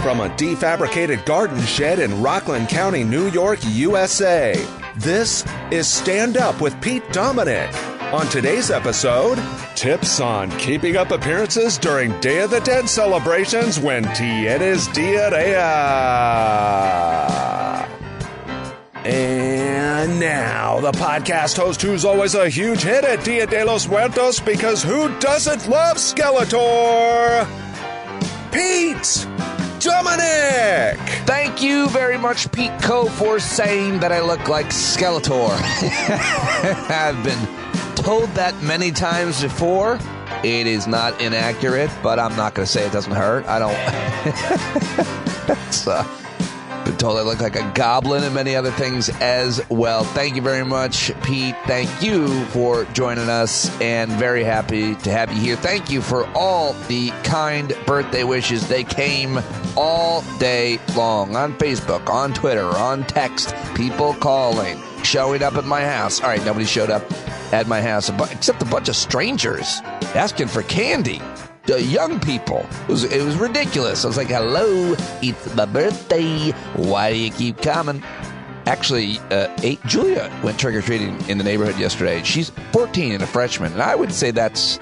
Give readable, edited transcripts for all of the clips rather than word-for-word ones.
from a defabricated garden shed in Rockland County, New York, USA. This is Stand Up with Pete Dominic. On today's episode, tips on keeping up appearances during Day of the Dead celebrations when tienes diarrhea. And now, the podcast host who's always a huge hit at Dia de los Muertos because who doesn't love Skeletor? Pete Dominic! Thank you very much, Pete Co, for saying that I look like Skeletor. I've been told that many times before. It is not inaccurate, but I'm not going to say it doesn't hurt. I don't. Been told I look like a goblin and many other things as well. Thank you very much, Pete. Thank you for joining us, and very happy to have you here. Thank you for all the kind birthday wishes. They came all day long on Facebook, on Twitter, on text, people calling, showing up at my house. All right, nobody showed up at my house except a bunch of strangers asking for candy. The young people. It was ridiculous. I was like, hello, it's my birthday. Why do you keep coming? Actually, Julia went trick-or-treating in the neighborhood yesterday. She's 14 and a freshman, and I would say that's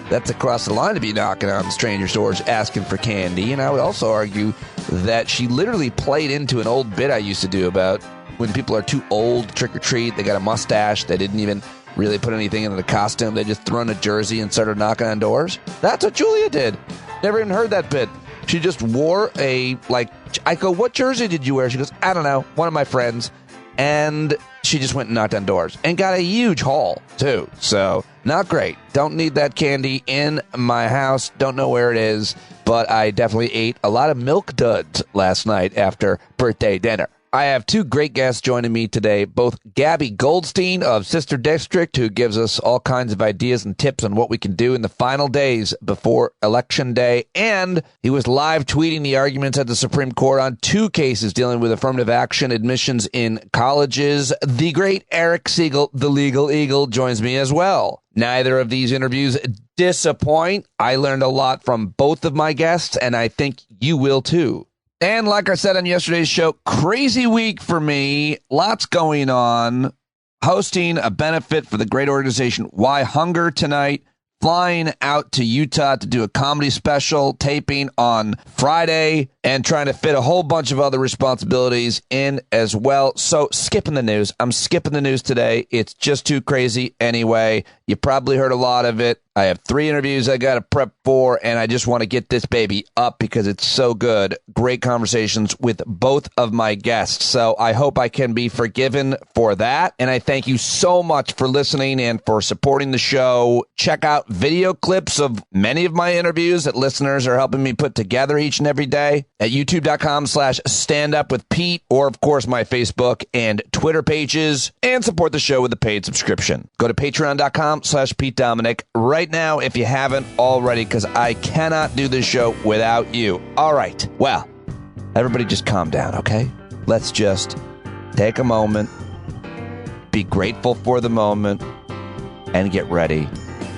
across the line to be knocking on strangers' doors asking for candy. And I would also argue that she literally played into an old bit I used to do about when people are too old to trick-or-treat, they got a mustache, they didn't even really put anything into the costume. They just threw on a jersey and started knocking on doors. That's what Julia did. Never even heard that bit. She just wore I go, what jersey did you wear? She goes, I don't know. One of my friends. And she just went and knocked on doors and got a huge haul, too. So, not great. Don't need that candy in my house. Don't know where it is. But I definitely ate a lot of milk duds last night after birthday dinner. I have two great guests joining me today, both Gaby Goldstein of Sister District, who gives us all kinds of ideas and tips on what we can do in the final days before Election Day, and he was live tweeting the arguments at the Supreme Court on two cases dealing with affirmative action admissions in colleges. The great Eric Segall, the Legal Eagle, joins me as well. Neither of these interviews disappoint. I learned a lot from both of my guests, and I think you will too. And like I said on yesterday's show, crazy week for me. Lots going on. Hosting a benefit for the great organization Why Hunger tonight. Flying out to Utah to do a comedy special, taping on Friday, and trying to fit a whole bunch of other responsibilities in as well. So skipping the news. I'm skipping the news today. It's just too crazy anyway. You probably heard a lot of it. I have 3 interviews I got to prep for, and I just want to get this baby up because it's so good. Great conversations with both of my guests. So I hope I can be forgiven for that. And I thank you so much for listening and for supporting the show. Check out video clips of many of my interviews that listeners are helping me put together each and every day at youtube.com/standupwithpete, or of course my Facebook and Twitter pages, and support the show with a paid subscription. Go to patreon.com/Pete Dominic right now if you haven't already, because I cannot do this show without you. All right. Well, everybody just calm down, okay? Let's just take a moment, be grateful for the moment, and get ready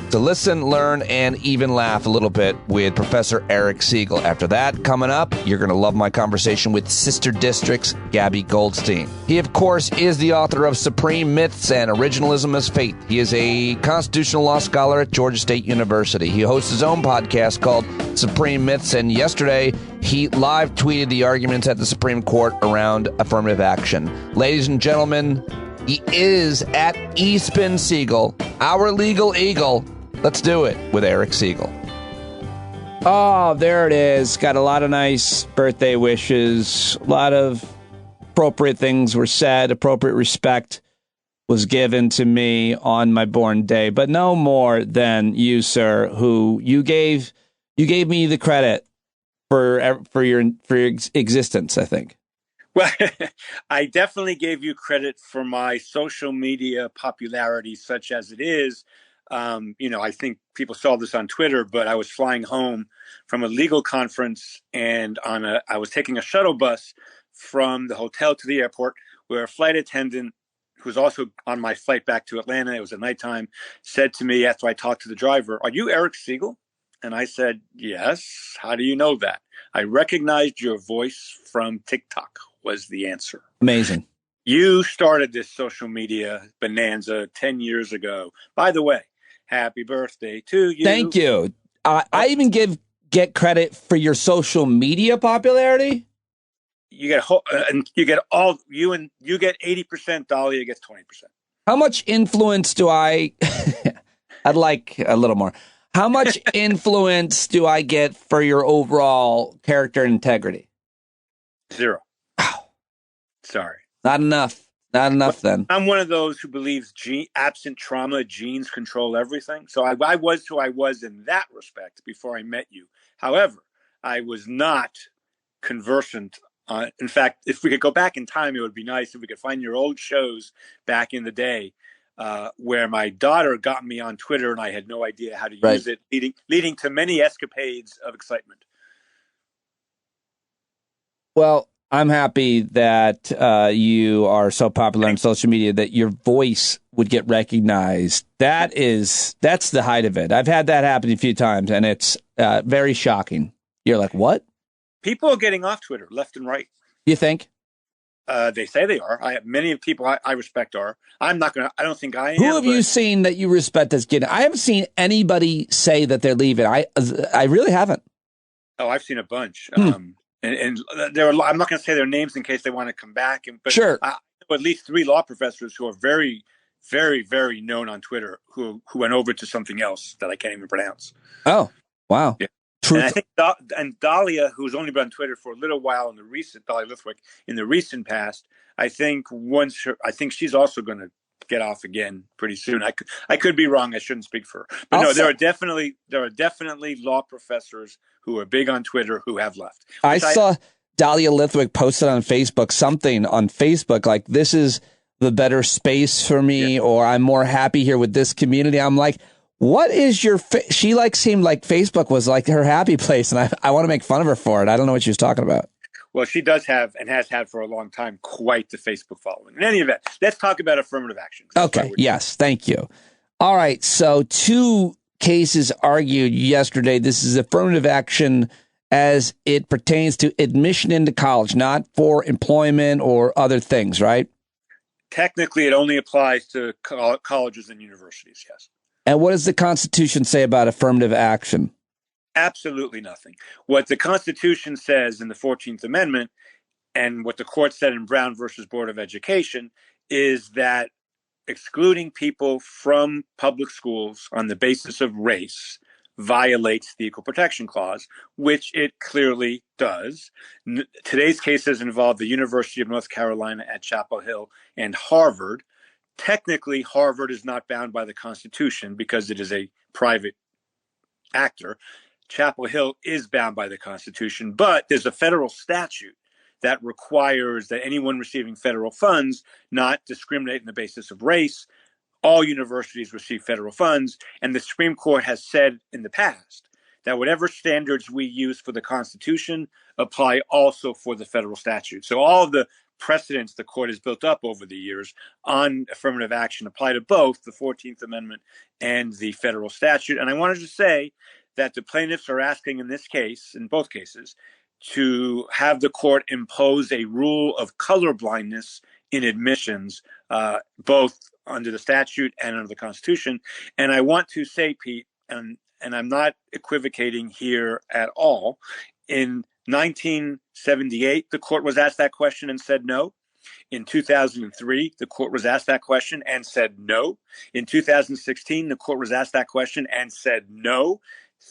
to listen, learn, and even laugh a little bit with Professor Eric Segall. After that, coming up, you're going to love my conversation with Sister District's Gaby Goldstein. He, of course, is the author of Supreme Myths and Originalism as Faith. He is a constitutional law scholar at Georgia State University. He hosts his own podcast called Supreme Myths, and yesterday, he live tweeted the arguments at the Supreme Court around affirmative action. Ladies and gentlemen, he is at Eastman Segall, our legal eagle. Let's do it with Eric Segall. Oh, there it is. Got a lot of nice birthday wishes. A lot of appropriate things were said. Appropriate respect was given to me on my born day. But no more than you, sir, who you gave me the credit for your existence, I think. Well, I definitely gave you credit for my social media popularity, such as it is. I think people saw this on Twitter, but I was flying home from a legal conference, and I was taking a shuttle bus from the hotel to the airport, where a flight attendant, who's also on my flight back to Atlanta, it was at nighttime, said to me after I talked to the driver, "Are you Eric Segall?" And I said, yes. How do you know that? I recognized your voice from TikTok was the answer. Amazing. You started this social media bonanza 10 years ago. By the way, happy birthday to you. Thank you. I even get credit for your social media popularity. You get you get 80%. Dahlia gets 20%. How much influence do I? I'd like a little more. How much influence do I get for your overall character integrity? 0. Oh. Sorry. Not enough. Not enough then. I'm one of those who believes absent trauma, genes control everything. So I was who I was in that respect before I met you. However, I was not conversant. In fact, if we could go back in time, it would be nice if we could find your old shows back in the day where my daughter got me on Twitter and I had no idea how to use it, leading to many escapades of excitement. Well, I'm happy that you are so popular on social media that your voice would get recognized. That's the height of it. I've had that happen a few times, and it's very shocking. You're like, what? People are getting off Twitter left and right. You think? They say they are. Many of people I respect are. I'm not going to. I don't think I am. Who have you seen that you respect that's getting? I haven't seen anybody say that they're leaving. I really haven't. Oh, I've seen a bunch. And there are, I'm not going to say their names in case they want to come back. But sure. I know at least 3 law professors who are very, very, very known on Twitter who went over to something else that I can't even pronounce. Oh, wow. Yeah. And I think Dahlia, who's only been on Twitter for a little while Dahlia Lithwick, in the recent past, I think she's also going to get off again pretty soon. I could be wrong. I shouldn't speak for her. But there are definitely law professors who are big on Twitter who have left. I saw Dahlia Lithwick posted on Facebook something on Facebook like, this is the better space for me, or I'm more happy here with this community. I'm like, what is your she seemed like Facebook was like her happy place, and I want to make fun of her for it. I don't know what she was talking about. Well, she does have and has had for a long time quite the Facebook following. In any event, let's talk about affirmative action. Okay. Yes. Thank you. All right. So 2 cases argued yesterday. This is affirmative action as it pertains to admission into college, not for employment or other things, right? Technically, it only applies to colleges and universities, yes. And what does the Constitution say about affirmative action? Absolutely nothing. What the Constitution says in the 14th Amendment and what the court said in Brown versus Board of Education is that excluding people from public schools on the basis of race violates the Equal Protection Clause, which it clearly does. Today's cases involve the University of North Carolina at Chapel Hill and Harvard. Technically, Harvard is not bound by the Constitution because it is a private actor. Chapel Hill is bound by the Constitution, but there's a federal statute that requires that anyone receiving federal funds not discriminate on the basis of race. All universities receive federal funds, and the Supreme Court has said in the past that whatever standards we use for the Constitution apply also for the federal statute. So all of the precedents the court has built up over the years on affirmative action apply to both the 14th Amendment and the federal statute. And I wanted to say that the plaintiffs are asking in this case, in both cases, to have the court impose a rule of colorblindness in admissions, both under the statute and under the Constitution. And I want to say, Pete, and I'm not equivocating here at all, in 1978, the court was asked that question and said no. In 2003, the court was asked that question and said no. In 2016, the court was asked that question and said no.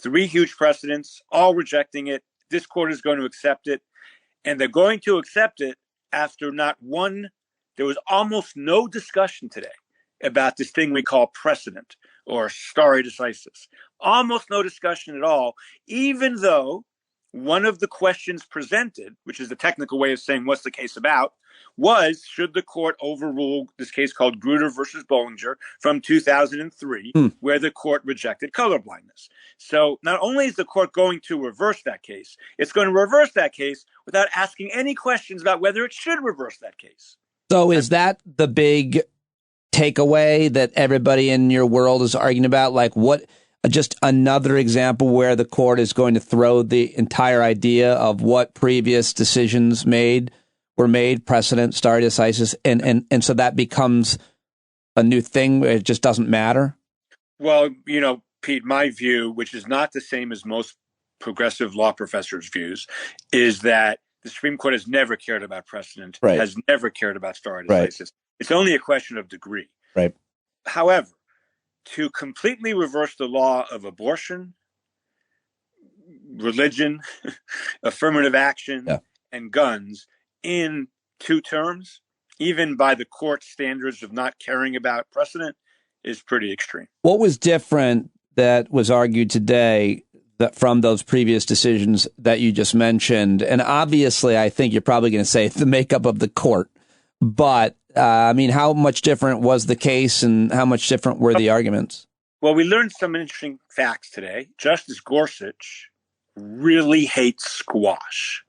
3 huge precedents, all rejecting it. This court is going to accept it. And they're going to accept it after there was almost no discussion today about this thing we call precedent or stare decisis. Almost no discussion at all, even though one of the questions presented, which is the technical way of saying what's the case about, was should the court overrule this case called Grutter versus Bollinger from 2003, where the court rejected colorblindness. So not only is the court going to reverse that case, it's going to reverse that case without asking any questions about whether it should reverse that case. So is that the big takeaway that everybody in your world is arguing about? Like, what just another example where the court is going to throw the entire idea of what previous decisions were made, precedent, stare decisis, and so that becomes a new thing. It just doesn't matter. Well, Pete, my view, which is not the same as most progressive law professors' views, is that the Supreme Court has never cared about precedent, has never cared about stare decisis. Right. It's only a question of degree. Right. However, to completely reverse the law of abortion, religion, affirmative action, and guns in 2 terms, even by the court standards of not caring about precedent, is pretty extreme. What was different that was argued today from those previous decisions that you just mentioned? And obviously, I think you're probably going to say the makeup of the court. But, how much different was the case and how much different were the arguments? Well, we learned some interesting facts today. Justice Gorsuch really hates squash.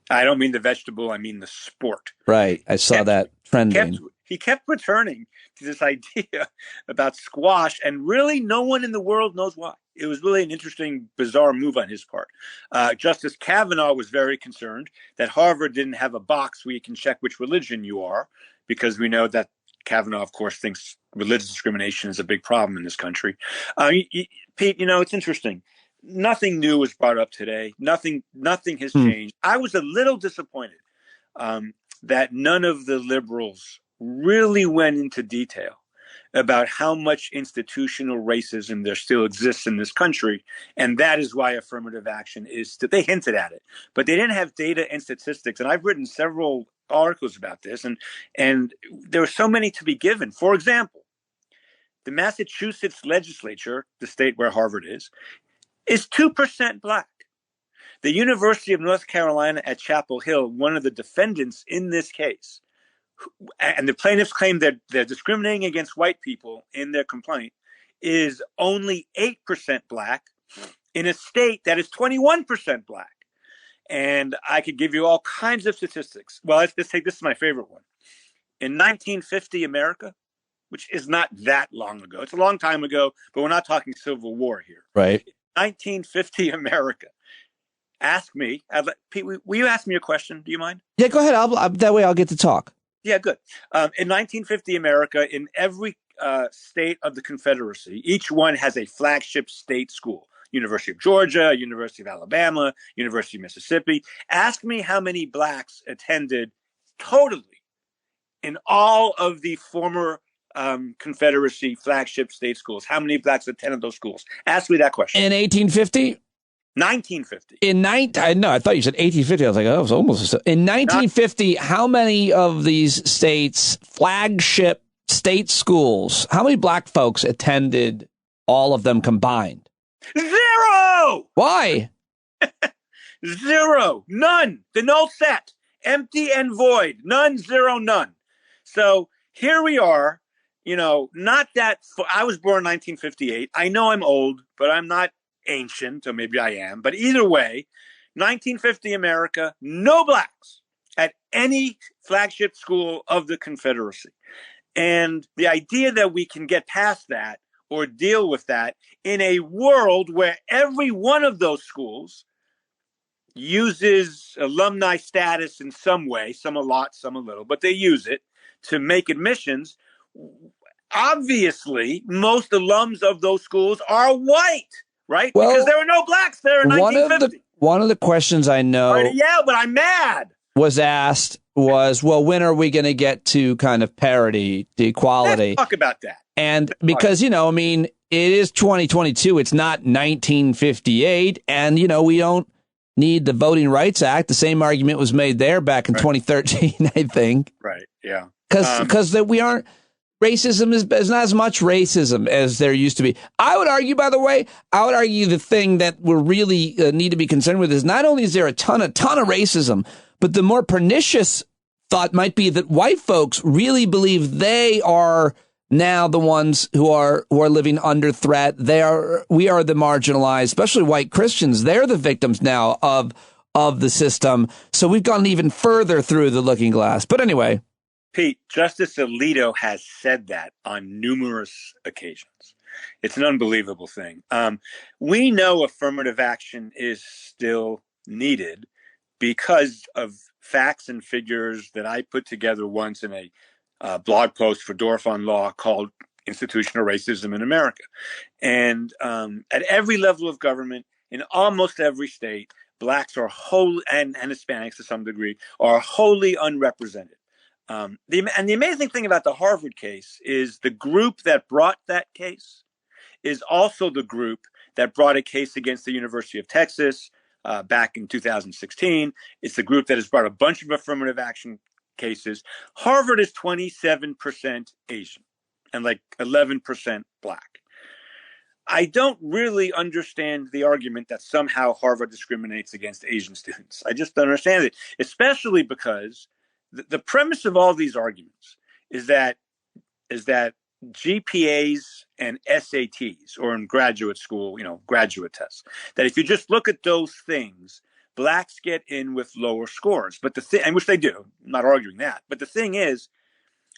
I don't mean the vegetable, I mean the sport. Right. I saw that trending. He kept returning to this idea about squash, and really no one in the world knows why. It was really an interesting, bizarre move on his part. Justice Kavanaugh was very concerned that Harvard didn't have a box where you can check which religion you are, because we know that Kavanaugh, of course, thinks religious discrimination is a big problem in this country. Pete, it's interesting. Nothing new was brought up today. Nothing has changed. I was a little disappointed that none of the liberals really went into detail about how much institutional racism there still exists in this country. And that is why affirmative action they hinted at it, but they didn't have data and statistics. And I've written several articles about this, and there are so many to be given. For example, the Massachusetts legislature, the state where Harvard is 2% black. The University of North Carolina at Chapel Hill, one of the defendants in this case, and the plaintiffs claim that they're discriminating against white people in their complaint, is only 8% black in a state that is 21% black. And I could give you all kinds of statistics. Well, let's take, this is my favorite one. In 1950 America, which is not that long ago, it's a long time ago, but we're not talking Civil War here. Right. 1950 America. Ask me, Pete, will you ask me a question? Do you mind? Yeah, go ahead. That way I'll get to talk. Yeah, good. In 1950 America, in every state of the Confederacy, each one has a flagship state school. University of Georgia, University of Alabama, University of Mississippi. Ask me how many blacks attended totally in all of the former Confederacy flagship state schools. How many blacks attended those schools? Ask me that question. In 1850? 1950. I thought you said 1850. I was like, oh, it was almost. In 1950, how many of these states' flagship state schools, how many black folks attended all of them combined? 0! Why? 0. None. The null set. Empty and void. None, 0, none. So here we are, not that. I was born in 1958. I know I'm old, but I'm not ancient, or maybe I am. But either way, 1950 America, no blacks at any flagship school of the Confederacy. And the idea that we can get past that or deal with that in a world where every one of those schools uses alumni status in some way, some a lot, some a little, but they use it to make admissions. Obviously, most alums of those schools are white, right? Well, because there were no blacks there in 1950. One of the questions I know but I'm mad. Was asked was, well, when are we going to get to kind of parity, to equality? Let's talk about that. And because, it is 2022. It's not 1958. And, we don't need the Voting Rights Act. The same argument was made there back in 2013, I think. Right. Yeah. Because we aren't. Racism is not as much racism as there used to be. I would argue, by the way, the thing that we really need to be concerned with is not only is there a ton of racism, but the more pernicious thought might be that white folks really believe they are now the ones who are living under threat. We are the marginalized, especially white Christians. They're the victims now of the system. So we've gone even further through the looking glass. But anyway. Pete, Justice Alito has said that on numerous occasions. It's an unbelievable thing. We know affirmative action is still needed because of facts and figures that I put together once in a blog post for Dorf on Law called Institutional Racism in America. And at every level of government, in almost every state, blacks are wholly, and Hispanics to some degree, are wholly unrepresented. And the amazing thing about the Harvard case is the group that brought that case is also the group that brought a case against the University of Texas back in 2016. It's the group that has brought a bunch of affirmative action cases. Harvard is 27% Asian and like 11% black. I don't really understand the argument that somehow Harvard discriminates against Asian students. I just don't understand it, especially because the premise of all these arguments is that GPAs and SATs, or in graduate school, graduate tests, that if you just look at those things, blacks get in with lower scores. But and which they do, I'm not arguing that. But the thing is,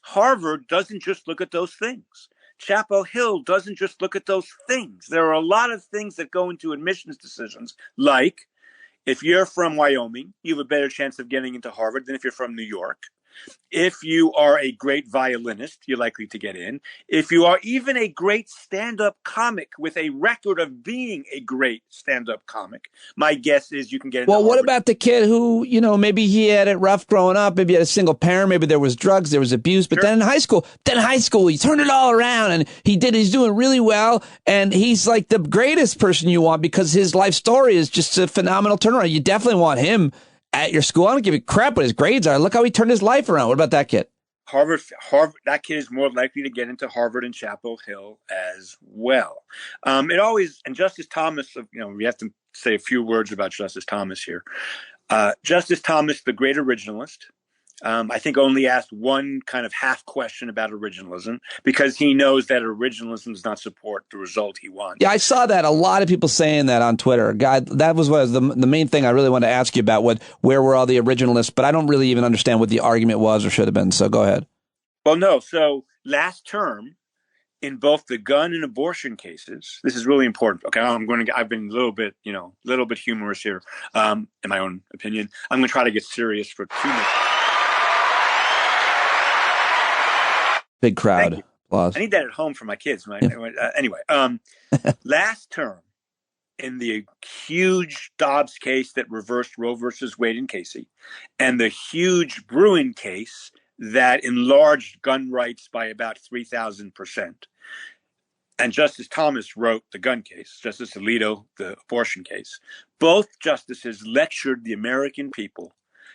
Harvard doesn't just look at those things. Chapel Hill doesn't just look at those things. There are a lot of things that go into admissions decisions, like if you're from Wyoming, you have a better chance of getting into Harvard than if you're from New York. If you are a great violinist, you're likely to get in. If you are even a great stand-up comic with a record of being a great stand-up comic, my guess is you can get into Well, what Harvard. about the kid who, maybe he had it rough growing up, maybe he had a single parent, maybe there was drugs, there was abuse, but then in high school, he turned it all around and he's doing really well, and he's like the greatest person you want because his life story is just a phenomenal turnaround. You definitely want him at your school. I don't give a crap what his grades are. Look how he turned his life around. What about that kid? Harvard, that kid is more likely to get into Harvard and Chapel Hill as well. And Justice Thomas, we have to say a few words about Justice Thomas here. Justice Thomas, the great originalist, I think only asked one kind of half question about originalism because he knows that originalism does not support the result he wants. Yeah, I saw that. A lot of people saying that on Twitter. God, that was the main thing I really wanted to ask you about. Where were all the originalists? But I don't really even understand what the argument was or should have been. So go ahead. Well, no. So last term, in both the gun and abortion cases, this is really important. Okay, I've been a little bit humorous here, in my own opinion. I'm going to try to get serious for 2 minutes. Big crowd. Applause. I need that at home for my kids. Anyway, last term, in the huge Dobbs case that reversed Roe versus Wade and Casey, and the huge Bruin case that enlarged gun rights by about 3,000%, and Justice Thomas wrote the gun case, Justice Alito, the abortion case, both justices lectured the American people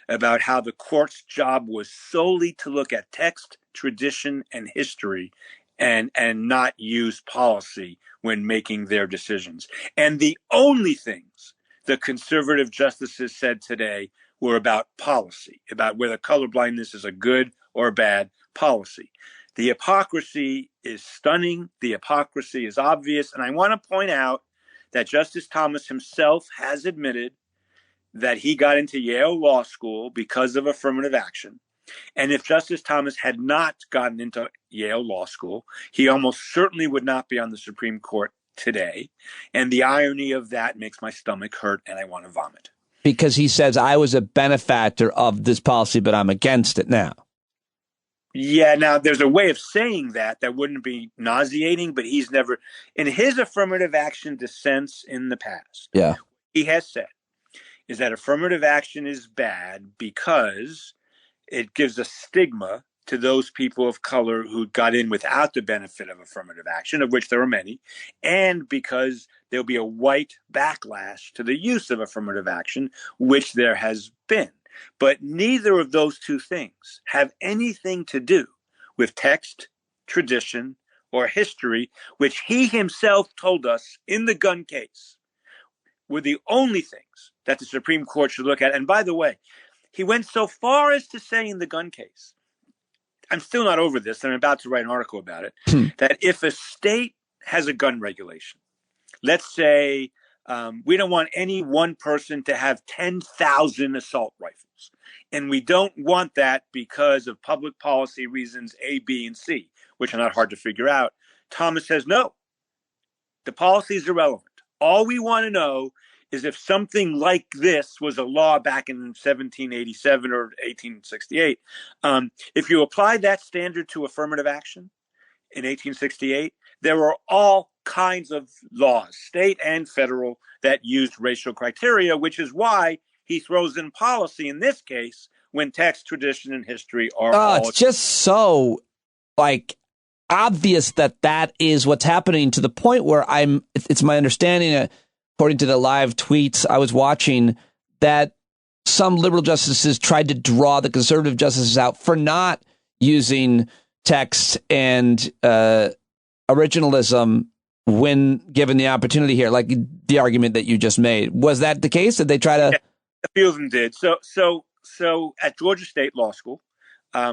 about how the court's job was solely to look at text, tradition, and history and not use policy when making their decisions. And the only things the conservative justices said today were about policy, about whether colorblindness is a good or bad policy. The hypocrisy is stunning. The hypocrisy is obvious. And I want to point out that Justice Thomas himself has admitted that he got into Yale Law School because of affirmative action. And if Justice Thomas had not gotten into Yale Law School, he almost certainly would not be on the Supreme Court today. And the irony of that makes my stomach hurt and I want to vomit. Because he says, I was a benefactor of this policy, but I'm against it now. Yeah, now there's a way of saying that wouldn't be nauseating, but he's never, in his affirmative action dissents in the past, he has said is that affirmative action is bad because it gives a stigma to those people of color who got in without the benefit of affirmative action, of which there are many, and because there'll be a white backlash to the use of affirmative action, which there has been. But neither of those two things have anything to do with text, tradition, or history, which he himself told us in the gun case were the only things that the Supreme Court should look at. And by the way, he went so far as to say in the gun case, I'm still not over this, and I'm about to write an article about it, that if a state has a gun regulation, let's say we don't want any one person to have 10,000 assault rifles, and we don't want that because of public policy reasons A, B, and C, which are not hard to figure out. Thomas says, no, The policy is irrelevant. All we want to know is if something like this was a law back in 1787 or 1868. If you apply that standard to affirmative action in 1868, there were all kinds of laws, state and federal, that used racial criteria, which is why he throws in policy in this case when text, tradition, and history are all... It's just so, obvious that is what's happening, to the point where it's my understanding, according to the live tweets I was watching, that some liberal justices tried to draw the conservative justices out for not using text and originalism when given the opportunity here, like the argument that you just made. Was that the case? Did they try to... Yeah, a few of them did. So at Georgia State Law School,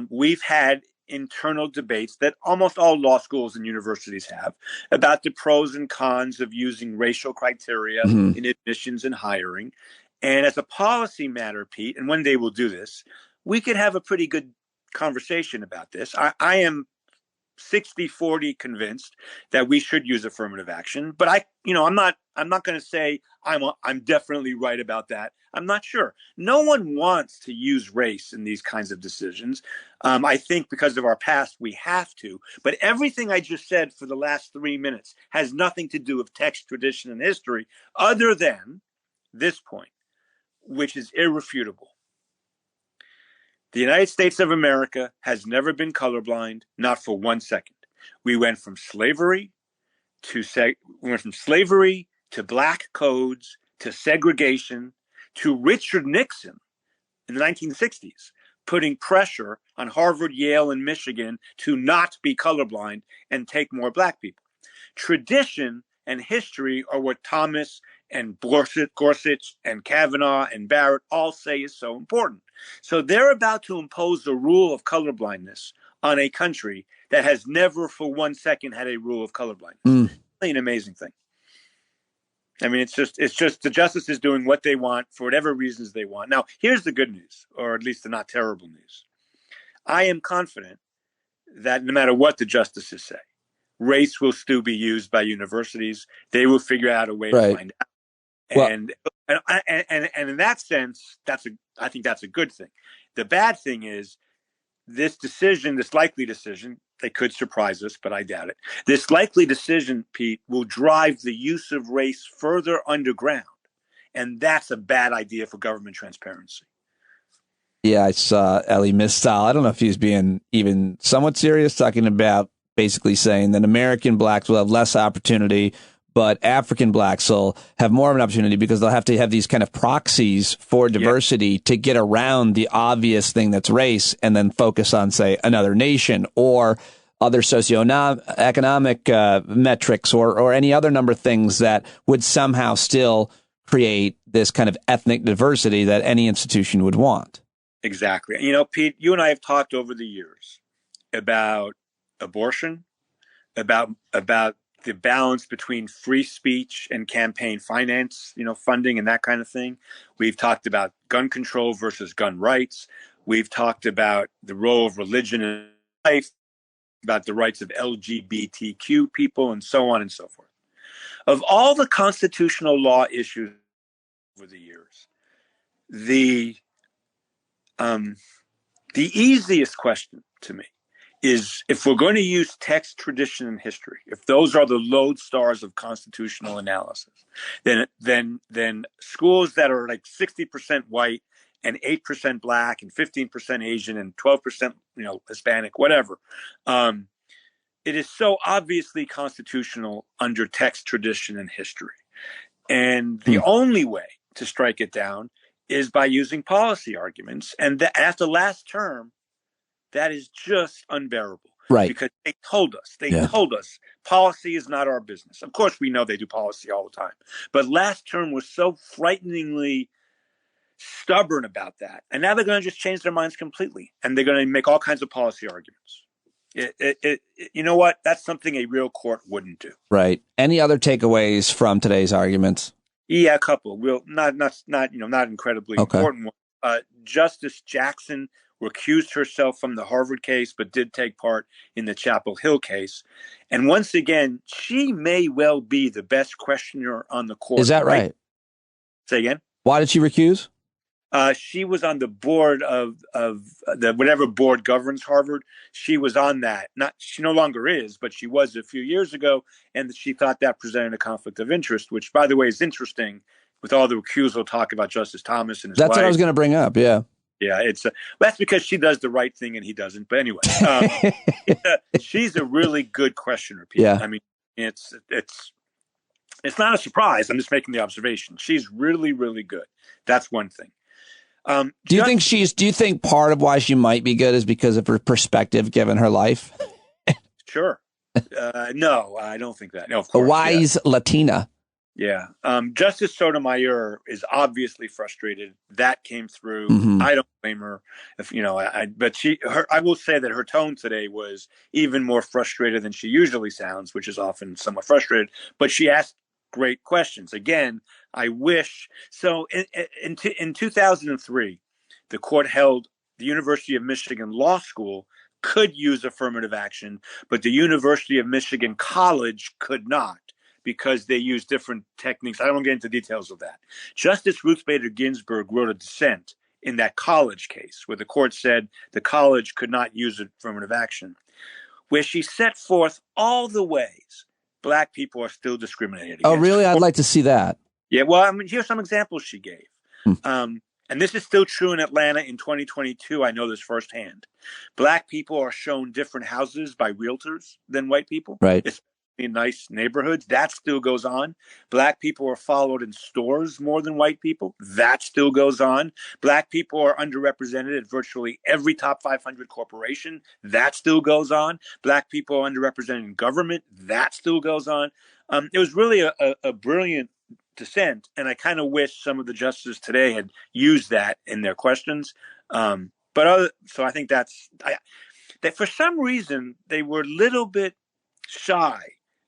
we've had internal debates that almost all law schools and universities have about the pros and cons of using racial criteria in admissions and hiring. And as a policy matter, Pete, and one day we'll do this, we could have a pretty good conversation about this. I am 60-40 convinced that we should use affirmative action, but I'm not going to say I'm definitely right about that. I'm not sure. No one wants to use race in these kinds of decisions. I think because of our past, we have to. But everything I just said for the last 3 minutes has nothing to do with text, tradition, and history, other than this point, which is irrefutable. The United States of America has never been colorblind, not for 1 second. We went from slavery to black codes to segregation to Richard Nixon in the 1960s, putting pressure on Harvard, Yale, and Michigan to not be colorblind and take more black people. Tradition and history are what Thomas and Gorsuch and Kavanaugh and Barrett all say is so important. So they're about to impose a rule of colorblindness on a country that has never for 1 second had a rule of colorblindness. It's really an amazing thing. I mean, it's just the justices doing what they want for whatever reasons they want. Now, here's the good news, or at least the not terrible news. I am confident that no matter what the justices say, race will still be used by universities. They will figure out a way to find out. And in that sense, I think that's a good thing. The bad thing is this likely decision, they could surprise us, but I doubt it. This likely decision, Pete, will drive the use of race further underground. And that's a bad idea for government transparency. Yeah, I saw Elie Mystal. I don't know if he was being even somewhat serious, talking about basically saying that American blacks will have less opportunity, but African blacks will have more of an opportunity because they'll have to have these kind of proxies for diversity to get around the obvious thing that's race and then focus on, say, another nation or other socioeconomic metrics or any other number of things that would somehow still create this kind of ethnic diversity that any institution would want. Exactly. Pete, you and I have talked over the years about abortion, about the balance between free speech and campaign finance, funding and that kind of thing. We've talked about gun control versus gun rights. We've talked about the role of religion in life, about the rights of LGBTQ people, and so on and so forth. Of all the constitutional law issues over the years, the easiest question to me is, if we're going to use text, tradition, and history, if those are the lodestars of constitutional analysis, then schools that are like 60% white and 8% black and 15% Asian and 12% Hispanic, whatever, it is so obviously constitutional under text, tradition, and history. And the only way to strike it down is by using policy arguments. And after last term, that is just unbearable. Right. Because they told us policy is not our business. Of course, we know they do policy all the time. But last term was so frighteningly stubborn about that. And now they're going to just change their minds completely. And they're going to make all kinds of policy arguments. You know what? That's something a real court wouldn't do. Right. Any other takeaways from today's arguments? Yeah, a couple. Not incredibly important ones. Justice Jackson recused herself from the Harvard case, but did take part in the Chapel Hill case. And once again, she may well be the best questioner on the court. Is that right? Say again? Why did she recuse? She was on the board of the whatever board governs Harvard. She was on that. She no longer is, but she was a few years ago, and she thought that presented a conflict of interest, which, by the way, is interesting with all the recusal talk about Justice Thomas and his wife. That's what I was going to bring up. Yeah, that's because she does the right thing and he doesn't. But anyway, she's a really good questioner, Pete. Yeah. I mean, it's not a surprise. I'm just making the observation. She's really, really good. That's one thing. Do you think part of why she might be good is because of her perspective given her life? Sure. No, I don't think that. No, of course. A wise Latina. Yeah. Justice Sotomayor is obviously frustrated. That came through. Mm-hmm. I don't blame her. I will say that her tone today was even more frustrated than she usually sounds, which is often somewhat frustrated. But she asked great questions. Again, I wish. So in 2003, the court held the University of Michigan Law School could use affirmative action, but the University of Michigan College could not because they used different techniques. I don't want to get into details of that. Justice Ruth Bader Ginsburg wrote a dissent in that college case where the court said the college could not use affirmative action, where she set forth all the ways Black people are still discriminated against. Oh, really? I'd like to see that. Yeah, well, I mean, here's some examples she gave. And this is still true in Atlanta in 2022. I know this firsthand. Black people are shown different houses by realtors than white people. Right. Especially in nice neighborhoods. That still goes on. Black people are followed in stores more than white people. That still goes on. Black people are underrepresented at virtually every top 500 corporation. That still goes on. Black people are underrepresented in government. That still goes on. It was really a brilliant dissent, and I kind of wish some of the justices today had used that in their questions. So I think that for some reason they were a little bit shy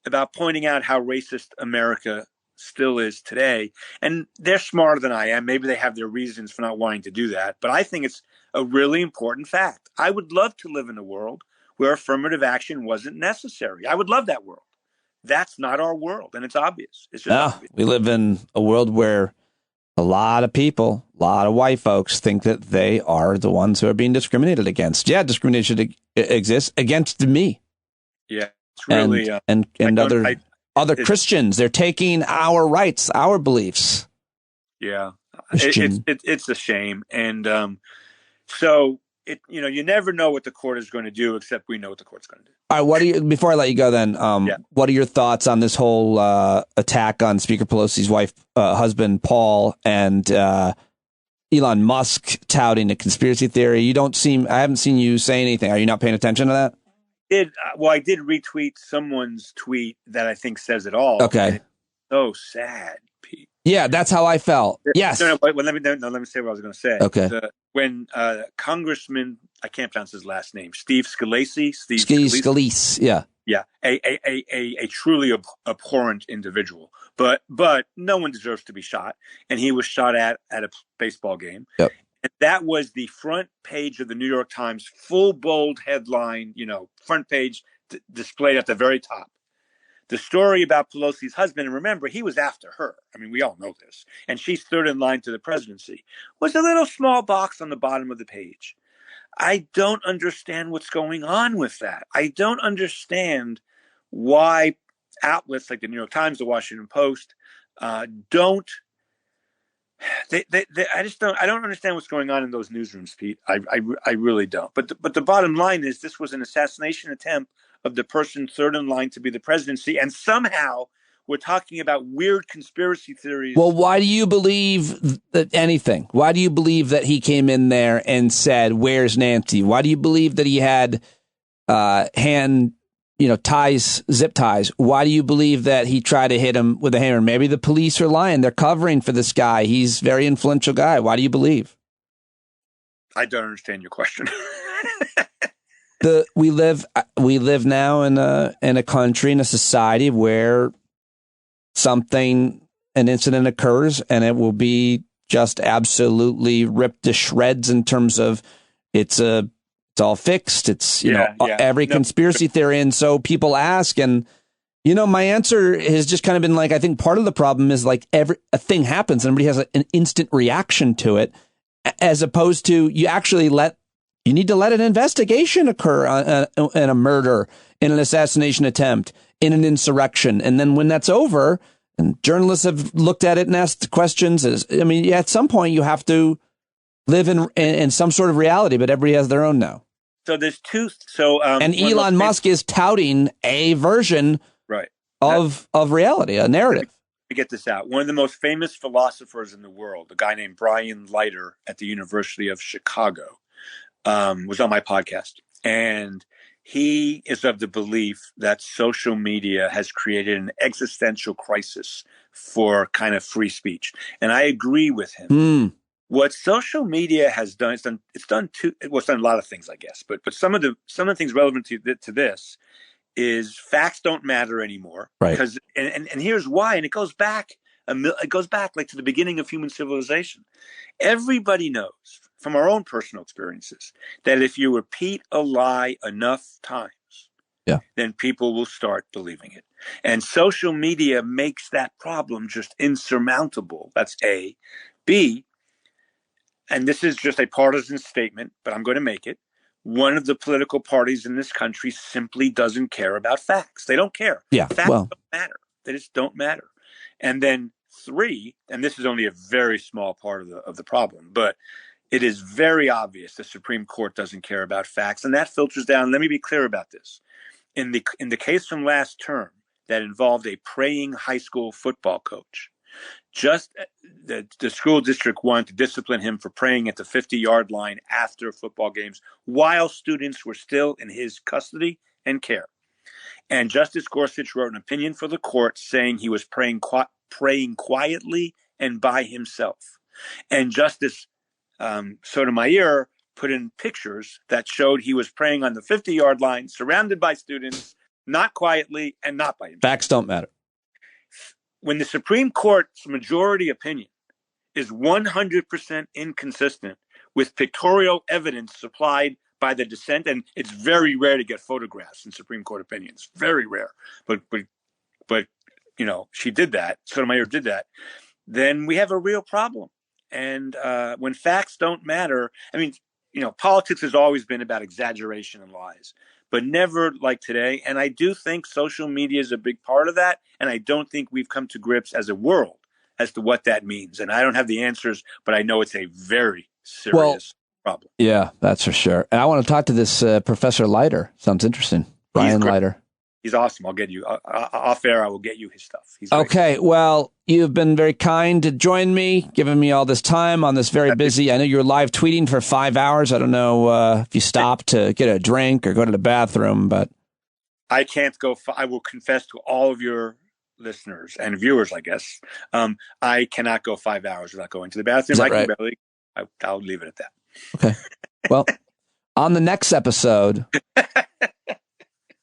about pointing out how racist America still is today. And they're smarter than I am. Maybe they have their reasons for not wanting to do that. But I think it's a really important fact. I would love to live in a world where affirmative action wasn't necessary. I would love that world. That's not our world. And it's obvious. It's just obvious. We live in a world where a lot of people, a lot of white folks think that they are the ones who are being discriminated against. Yeah, discrimination exists against me. Yeah. It's really and other Christians. They're taking our rights, our beliefs. Yeah, it's a shame, and so you never know what the court is going to do, except we know what the court's going to do. All right, before I let you go, then, what are your thoughts on this whole attack on Speaker Pelosi's husband Paul, and Elon Musk touting a conspiracy theory? I haven't seen you say anything. Are you not paying attention to that? I did retweet someone's tweet that I think says it all. Okay. So sad, Pete. Yeah, that's how I felt. Yes. No, let me say what I was going to say. Okay. When Congressman, I can't pronounce his last name, Steve Scalise. Scalise. Yeah. Yeah. A truly abhorrent individual. But no one deserves to be shot. And he was shot at a baseball game. Yep. And that was the front page of the New York Times, full bold headline, front page displayed at the very top. The story about Pelosi's husband, and remember, he was after her. I mean, we all know this. And she's third in line to the presidency. Was a little small box on the bottom of the page. I don't understand what's going on with that. I don't understand why outlets like the New York Times, the Washington Post, don't. I don't understand what's going on in those newsrooms, Pete. I really don't. But the bottom line is this was an assassination attempt of the person third in line to be the presidency, and somehow we're talking about weird conspiracy theories. Well, why do you believe anything? Why do you believe that he came in there and said, "Where's Nancy?" Why do you believe that he had zip ties? Why do you believe that he tried to hit him with a hammer? Maybe the police are lying. They're covering for this guy. He's a very influential guy. Why do you believe? I don't understand your question. We live now in a country, in a society where an incident occurs and it will be just absolutely ripped to shreds in terms of it's all fixed. It's, every conspiracy theory. And so people ask, and, my answer has just kind of been like, I think part of the problem is like a thing happens and everybody has an instant reaction to it, as opposed to you need to let an investigation occur on a murder, in an assassination attempt, in an insurrection. And then when that's over, and journalists have looked at it and asked questions, at some point you have to live in some sort of reality, but everybody has their own now. So there's two. And Elon Musk is touting a version of reality, a narrative. To get this out, one of the most famous philosophers in the world, a guy named Brian Leiter at the University of Chicago, was on my podcast. And he is of the belief that social media has created an existential crisis for kind of free speech. And I agree with him. What social media has done, it's done a lot of things, I guess, but some of the things relevant to this is facts don't matter anymore. Right. Because and here's why, and it goes back like to the beginning of human civilization. Everybody knows from our own personal experiences that if you repeat a lie enough times, then people will start believing it. And social media makes that problem just insurmountable. That's A. B, and this is just a partisan statement, but I'm going to make it. One of the political parties in this country simply doesn't care about facts. They don't care. Facts don't matter. They just don't matter. And then 3, and this is only a very small part of the problem, but it is very obvious the Supreme Court doesn't care about facts, and that filters down. Let me be clear about this. In the case from last term that involved a praying high school football coach, just the school district wanted to discipline him for praying at the 50-yard line after football games while students were still in his custody and care. And Justice Gorsuch wrote an opinion for the court saying he was praying quietly and by himself. And Justice Sotomayor put in pictures that showed he was praying on the 50-yard line, surrounded by students, not quietly and not by himself. Facts don't matter. When the Supreme Court's majority opinion is 100% inconsistent with pictorial evidence supplied by the dissent, and it's very rare to get photographs in Supreme Court opinions, very rare. But she did that. Sotomayor did that. Then we have a real problem. And when facts don't matter, politics has always been about exaggeration and lies, but never like today. And I do think social media is a big part of that. And I don't think we've come to grips as a world as to what that means. And I don't have the answers, but I know it's a very serious problem. Yeah, that's for sure. And I want to talk to this Professor Leiter. Sounds interesting. Brian Leiter. He's awesome. I'll get you off air. I will get you his stuff. He's great. Okay. Well, you've been very kind to join me, giving me all this time on this very busy. I know you were live tweeting for 5 hours. I don't know if you stopped to get a drink or go to the bathroom, but I can't go. I will confess to all of your listeners and viewers, I guess. I cannot go 5 hours without going to the bathroom. Is that right? I'll leave it at that. Okay. Well, on the next episode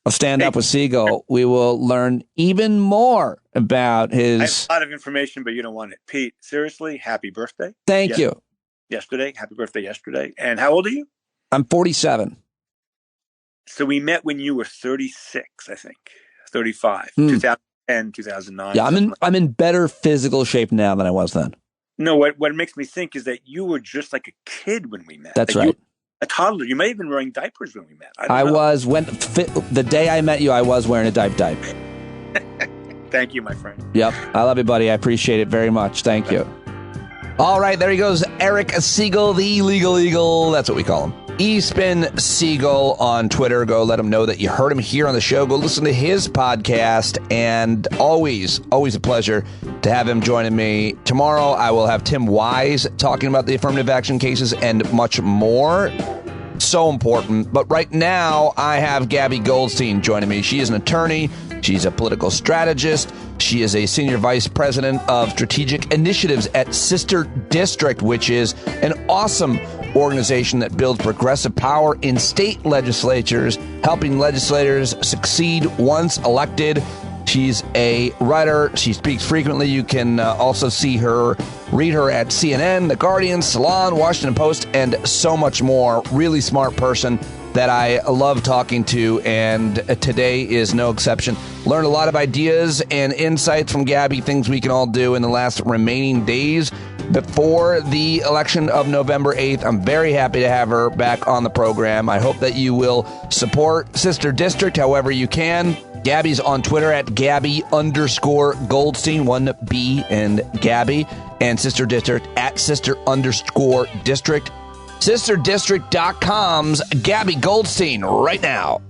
of Stand Up with Segall, we will learn even more about his... I have a lot of information, but you don't want it. Pete, seriously, happy birthday. Thank you. Yesterday. Happy birthday yesterday. And how old are you? I'm 47. So we met when you were 36, I think. 35. 2010, 2009. Yeah, I'm in better physical shape now than I was then. No, what makes me think is that you were just like a kid when we met. That's right. A toddler. You may have been wearing diapers when we met. I was the day I met you. I was wearing a diaper. Thank you, my friend. Yep, I love you, buddy. I appreciate it very much. Thank you. All right, there he goes, Eric Segall, the legal eagle. That's what we call him. Espin Segall on Twitter. Go let him know that you heard him here on the show. Go listen to his podcast. And always a pleasure to have him joining me. Tomorrow, I will have Tim Wise talking about the affirmative action cases and much more. So important. But right now, I have Gaby Goldstein joining me. She is an attorney. She's a political strategist. She is a senior vice president of strategic initiatives at Sister District, which is an awesome organization that builds progressive power in state legislatures, helping legislators succeed once elected. She's a writer. She speaks frequently. You can also see her Read her at CNN, The Guardian, Salon, Washington Post, and so much more. Really smart person that I love talking to, and today is no exception. Learned a lot of ideas and insights from Gaby, things we can all do in the last remaining days before the election of November 8th. I'm very happy to have her back on the program. I hope that you will support Sister District however you can. Gaby's on Twitter at Gaby_Goldstein, 1B and Gaby, and Sister District at Sister_District. SisterDistrict.com's Gaby Goldstein right now.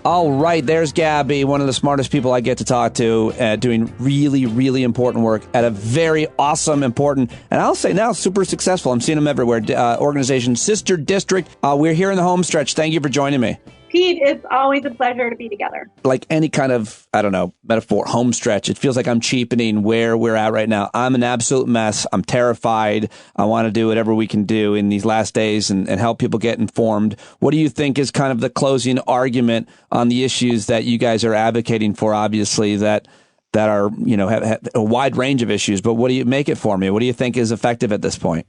All right, there's Gaby, one of the smartest people I get to talk to, doing really, really important work at a very awesome, important, and I'll say now super successful. I'm seeing them everywhere. Organization Sister District. We're here in the home stretch. Thank you for joining me. Pete, it's always a pleasure to be together. Like any kind of, I don't know, metaphor, home stretch, it feels like I'm cheapening where we're at right now. I'm an absolute mess. I'm terrified. I want to do whatever we can do in these last days and help people get informed. What do you think is kind of the closing argument on the issues that you guys are advocating for, obviously, that are, you know, have a wide range of issues, but what do you make it for me? What do you think is effective at this point?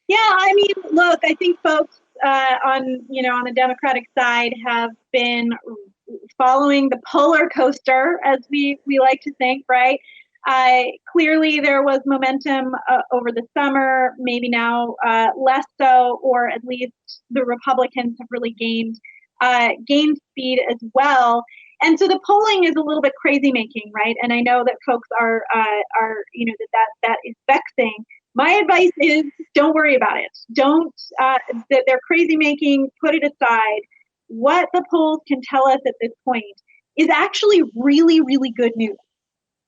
Yeah, I mean, look, I think folks on the Democratic side have been following the polar coaster, as we like to think, right? Clearly, there was momentum over the summer, maybe now less so, or at least the Republicans have really gained speed as well. And so the polling is a little bit crazy making, right? And I know that folks are that is vexing. My advice is don't worry about it. Don't, that they're crazy making, put it aside. What the polls can tell us at this point is actually really, really good news.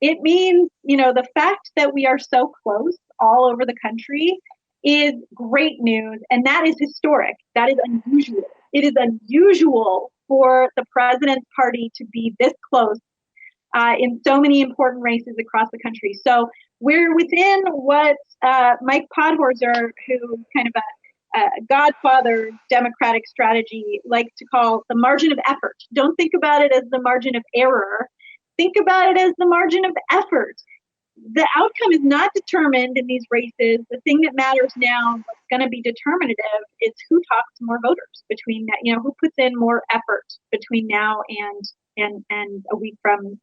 It means, the fact that we are so close all over the country is great news. And that is historic. That is unusual. It is unusual for the president's party to be this close in so many important races across the country. So we're within what Mike Podhorzer, who kind of a godfather Democratic strategy, likes to call the margin of effort. Don't think about it as the margin of error. Think about it as the margin of effort. The outcome is not determined in these races. The thing that matters now, what's going to be determinative, is who talks to more voters between that, who puts in more effort between now and a week from,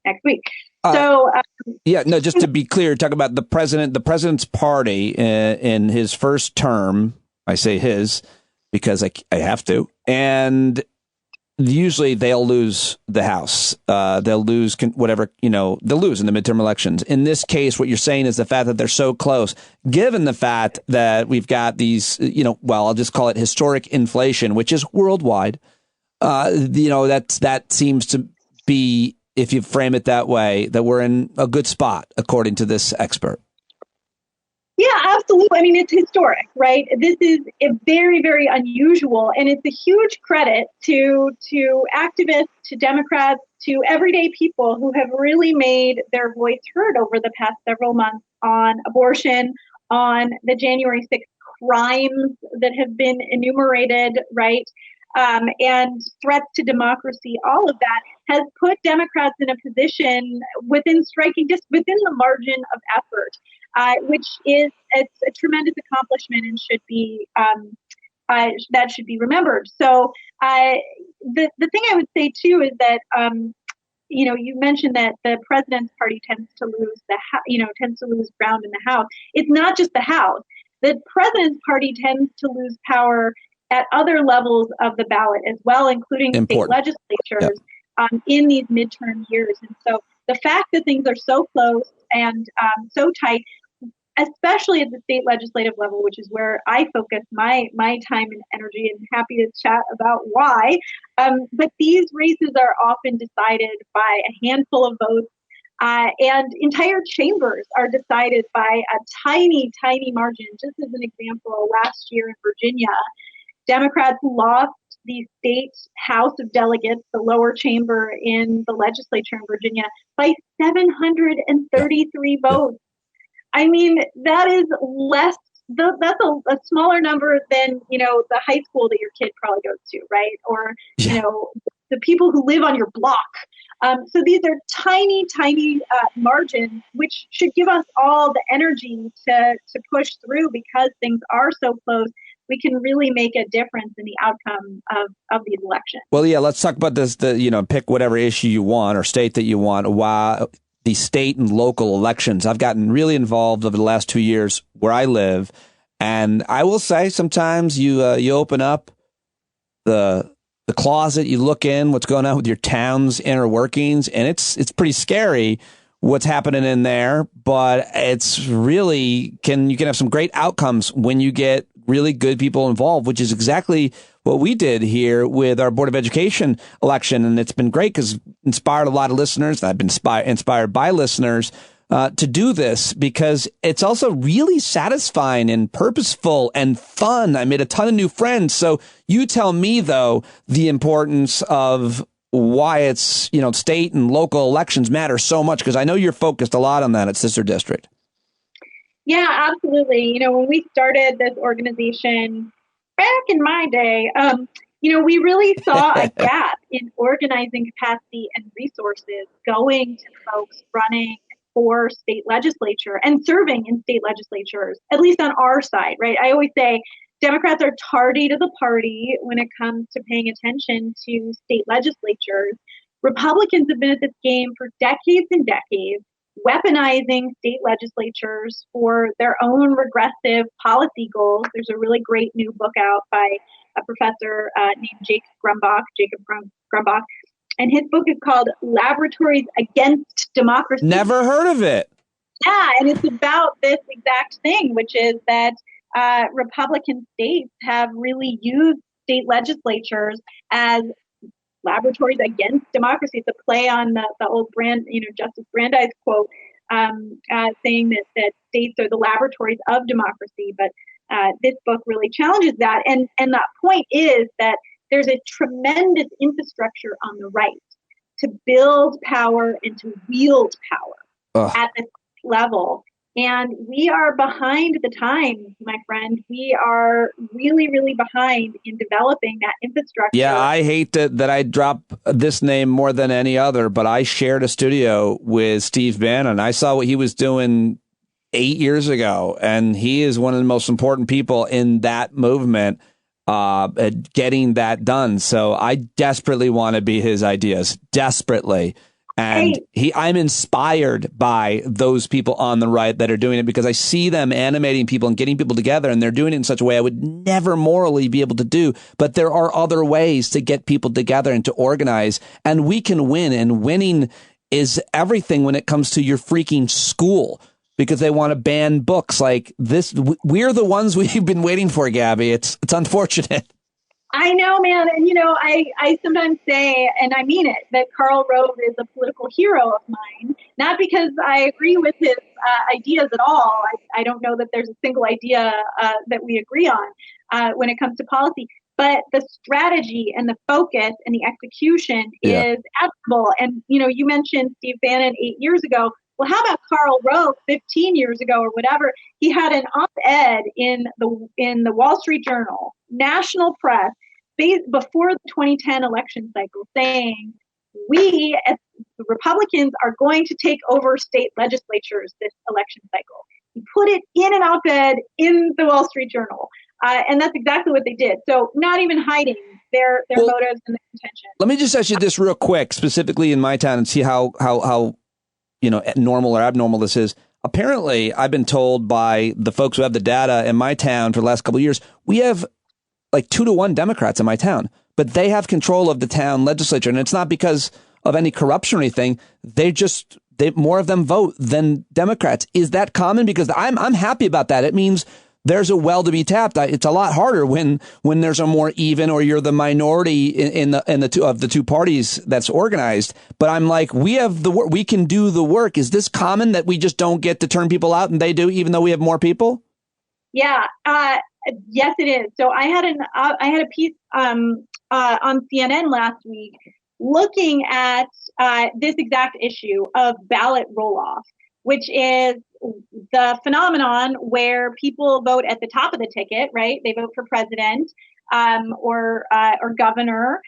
next week. Just to be clear, talk about the president's party in his first term. I say his because I have to. And usually they'll lose the House. They'll lose whatever, they'll lose in the midterm elections. In this case, what you're saying is the fact that they're so close, given the fact that we've got these, I'll just call it historic inflation, which is worldwide. That seems to be, if you frame it that way, that we're in a good spot, according to this expert. Yeah, absolutely. I mean, it's historic, right? This is very, very unusual. And it's a huge credit to activists, to Democrats, to everyday people who have really made their voice heard over the past several months on abortion, on the January 6th crimes that have been enumerated, right? And threats to democracy, all of that has put Democrats in a position within the margin of effort, which is it's a tremendous accomplishment and should be that should be remembered. So the thing I would say too is that you mentioned that the president's party tends to lose ground in the House. It's not just the House. The president's party tends to lose power at other levels of the ballot as well, including state legislatures in these midterm years. And so the fact that things are so close and so tight, especially at the state legislative level, which is where I focus my time and energy, and happy to chat about why. But these races are often decided by a handful of votes, and entire chambers are decided by a tiny, tiny margin. Just as an example, last year in Virginia, Democrats lost the state House of Delegates, the lower chamber in the legislature in Virginia, by 733 votes. I mean, that is less. That's a smaller number than the high school that your kid probably goes to, right? Or the people who live on your block. So these are tiny, tiny margins, which should give us all the energy to push through because things are so close. We can really make a difference in the outcome of these elections. Well, yeah, let's talk about this. Pick whatever issue you want or state that you want. Why the state and local elections? I've gotten really involved over the last 2 years where I live, and I will say sometimes you open up the closet, you look in what's going on with your town's inner workings, and it's pretty scary what's happening in there. But it's really you can have some great outcomes when you get really good people involved, which is exactly what we did here with our Board of Education election. And it's been great because inspired a lot of listeners. I've been inspired by listeners to do this because it's also really satisfying and purposeful and fun. I made a ton of new friends. So you tell me, though, the importance of why it's, state and local elections matter so much, because I know you're focused a lot on that at Sister District. Yeah, absolutely. When we started this organization back in my day, we really saw a gap in organizing capacity and resources going to folks running for state legislature and serving in state legislatures, at least on our side, right? I always say Democrats are tardy to the party when it comes to paying attention to state legislatures. Republicans have been at this game for decades and decades, weaponizing state legislatures for their own regressive policy goals. There's a really great new book out by a professor named Jacob Grumbach, and his book is called Laboratories Against Democracy. Never heard of it. Yeah, and it's about this exact thing, which is that Republican states have really used state legislatures as laboratories against democracy. It's a play on the old Justice Brandeis quote, saying that states are the laboratories of democracy. But this book really challenges that. And that point is that there's a tremendous infrastructure on the right to build power and to wield power at this level. And we are behind the times, my friend. We are really, really behind in developing that infrastructure. Yeah, I hate that I drop this name more than any other, but I shared a studio with Steve Bannon. I saw what he was doing 8 years ago, and he is one of the most important people in that movement at getting that done. So I desperately want to be his ideas, desperately. And I'm inspired by those people on the right that are doing it because I see them animating people and getting people together, and they're doing it in such a way I would never morally be able to do. But there are other ways to get people together and to organize, and we can win. And winning is everything when it comes to your freaking school, because they want to ban books like this. We're the ones we've been waiting for, Gaby. It's unfortunate. I know, man. And, I sometimes say, and I mean it, that Karl Rove is a political hero of mine, not because I agree with his ideas at all. I don't know that there's a single idea that we agree on when it comes to policy, but the strategy and the focus and the execution is admirable. And, you mentioned Steve Bannon 8 years ago. Well, how about Karl Rove 15 years ago or whatever? He had an op-ed in the Wall Street Journal, national press, before the 2010 election cycle, saying we as the Republicans are going to take over state legislatures this election cycle. He put it in an op-ed in the Wall Street Journal, and that's exactly what they did. So not even hiding their motives and their intention. Let me just ask you this real quick, specifically in my town, and see how normal or abnormal this is. Apparently, I've been told by the folks who have the data in my town for the last couple of years, we have like 2-to-1 Democrats in my town, but they have control of the town legislature. And it's not because of any corruption or anything. They more of them vote than Democrats. Is that common? Because I'm happy about that. It means there's a well to be tapped. It's a lot harder when there's a more even, or you're the minority in the two parties that's organized. But I'm like, we can do the work. Is this common that we just don't get to turn people out and they do, even though we have more people? Yeah. Yes, it is. So I had a piece on CNN last week looking at this exact issue of ballot roll-off, which is the phenomenon where people vote at the top of the ticket, right? They vote for president, or governor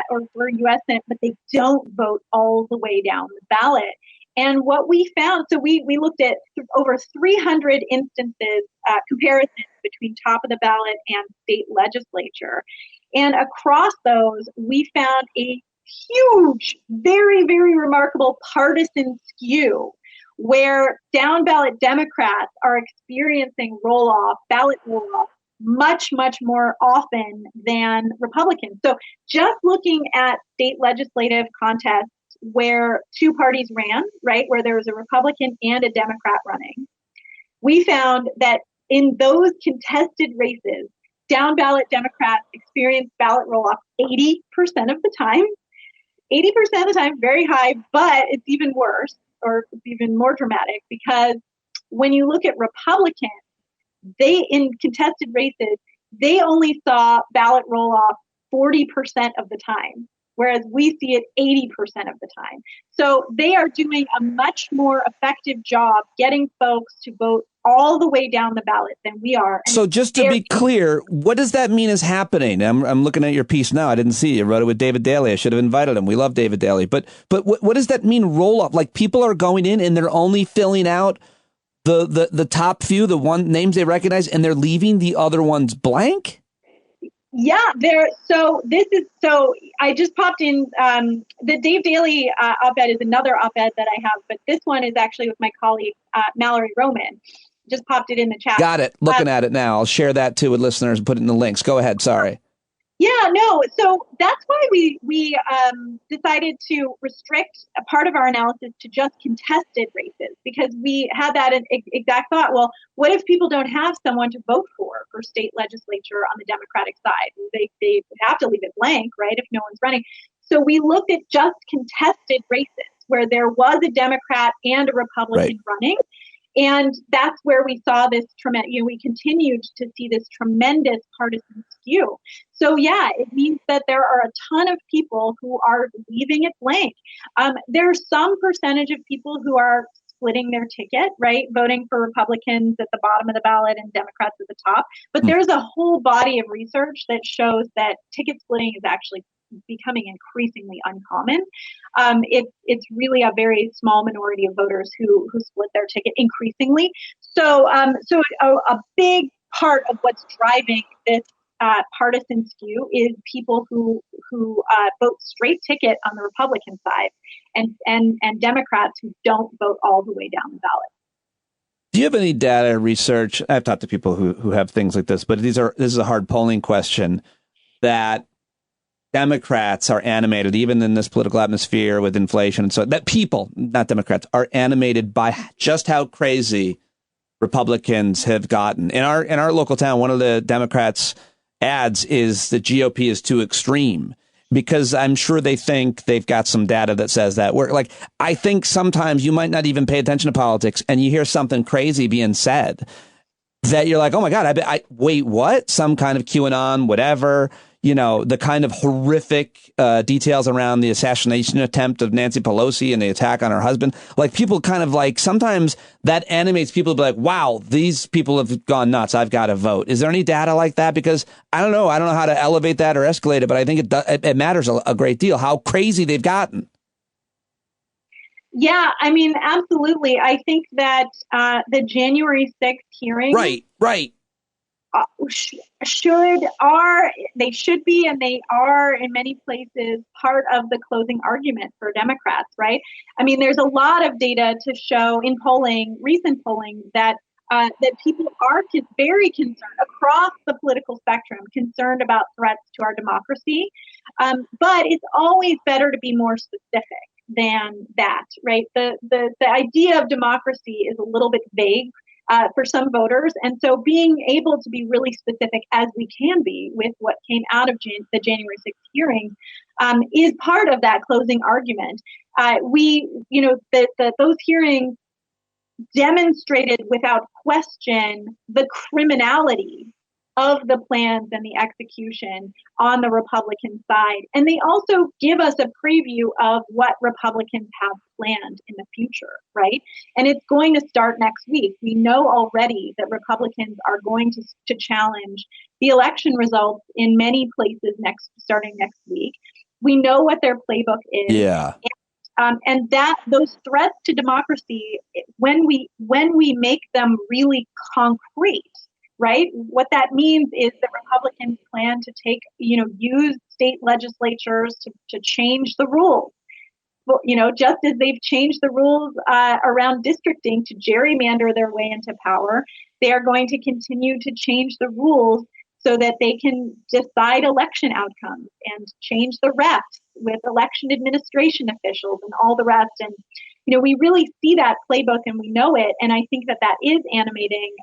or for U.S. Senate, but they don't vote all the way down the ballot. And what we found, so we looked at over 300 instances, comparisons between top of the ballot and state legislature. And across those, we found a huge, very, very remarkable partisan skew where down ballot Democrats are experiencing ballot roll-off much, much more often than Republicans. So just looking at state legislative contests where two parties ran, right, where there was a Republican and a Democrat running, we found that in those contested races, down ballot Democrats experienced ballot roll-off 80% of the time. 80% of the time, very high, but it's even worse, or it's even more dramatic, because when you look at Republicans, they, in contested races, they only saw ballot roll-off 40% of the time, whereas we see it 80% of the time. So they are doing a much more effective job getting folks to vote all the way down the ballot than we are. And so just to be clear, what does that mean is happening? I'm looking at your piece now. I didn't see it. You wrote it with David Daly. I should have invited him. We love David Daly. But what does that mean, roll-off? Like, people are going in and they're only filling out the top few, the one names they recognize, and they're leaving the other ones blank? Yeah, so I just popped in, the Dave Daly op-ed is another op-ed that I have, but this one is actually with my colleague, Mallory Roman. Just popped it in the chat. Got it. Looking at it now. I'll share that too with listeners and put it in the links. Go ahead. Sorry. Yeah, no. So that's why we decided to restrict a part of our analysis to just contested races, because we had that exact thought. Well, what if people don't have someone to vote for state legislature on the Democratic side? They have to leave it blank, right, if no one's running. So we looked at just contested races where there was a Democrat and a Republican running. And that's where we saw this we continued to see this tremendous partisan skew. So yeah, it means that there are a ton of people who are leaving it blank. There's some percentage of people who are splitting their ticket, right? Voting for Republicans at the bottom of the ballot and Democrats at the top. But there's a whole body of research that shows that ticket splitting is actually becoming increasingly uncommon. It's really a very small minority of voters who split their ticket increasingly. So a big part of what's driving this partisan skew is people who vote straight ticket on the Republican side, and Democrats who don't vote all the way down the ballot. Do you have any data research? I've talked to people who have things like this, but this is a hard polling question, that Democrats are animated, even in this political atmosphere with inflation, and so that people, not Democrats, are animated by just how crazy Republicans have gotten. In our local town, one of the Democrats' ads is the GOP is too extreme, because I'm sure they think they've got some data that says that. I think sometimes you might not even pay attention to politics, and you hear something crazy being said that you're like, oh my God, wait, what? Some kind of QAnon, whatever. The kind of horrific details around the assassination attempt of Nancy Pelosi and the attack on her husband. Like, people kind of sometimes that animates people to be like, wow, these people have gone nuts. I've got to vote. Is there any data like that? Because I don't know how to elevate that or escalate it, but I think it matters a great deal how crazy they've gotten. Yeah, I mean, absolutely. I think that the January 6th hearing. Right. They should be, and they are in many places, part of the closing argument for Democrats, right? I mean, there's a lot of data to show in recent polling, that people are very concerned across the political spectrum, concerned about threats to our democracy. But it's always better to be more specific than that, right? The idea of democracy is a little bit vague for some voters. And so being able to be really specific, as we can be with what came out of the January 6th hearing, is part of that closing argument. Those hearings demonstrated without question the criminality of the plans and the execution on the Republican side. And they also give us a preview of what Republicans have planned in the future, right? And it's going to start next week. We know already that Republicans are going to challenge the election results in many places starting next week. We know what their playbook is. Yeah. And that those threats to democracy, when we make them really concrete, right? What that means is that Republicans plan to use state legislatures to change the rules. Well, just as they've changed the rules around districting to gerrymander their way into power, they are going to continue to change the rules so that they can decide election outcomes and change the refs with election administration officials and all the rest. And, we really see that playbook and we know it. And I think that is animating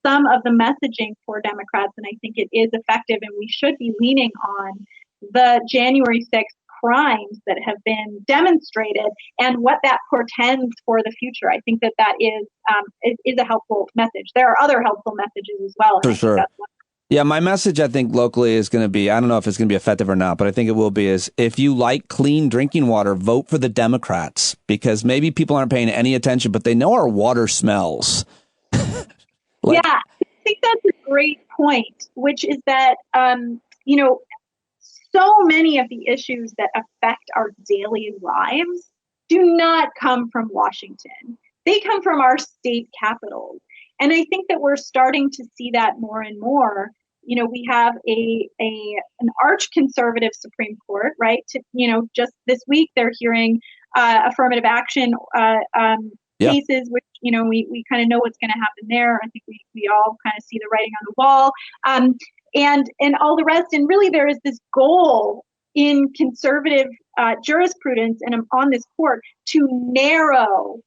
some of the messaging for Democrats. And I think it is effective. And we should be leaning on the January 6th crimes that have been demonstrated and what that portends for the future. I think that is a helpful message. There are other helpful messages as well. For sure. Yeah, my message, I think, locally is going to be, I don't know if it's going to be effective or not, but I think it will be, is if you like clean drinking water, vote for the Democrats, because maybe people aren't paying any attention, but they know our water smells. Yeah, I think that's a great point, which is that, so many of the issues that affect our daily lives do not come from Washington. They come from our state capitals. And I think that we're starting to see that more and more. We have an arch conservative Supreme Court, right? Just this week they're hearing affirmative action cases, which we kind of know what's going to happen there. I think we all kind of see the writing on the wall, and all the rest. And really, there is this goal in conservative jurisprudence and on this court to narrow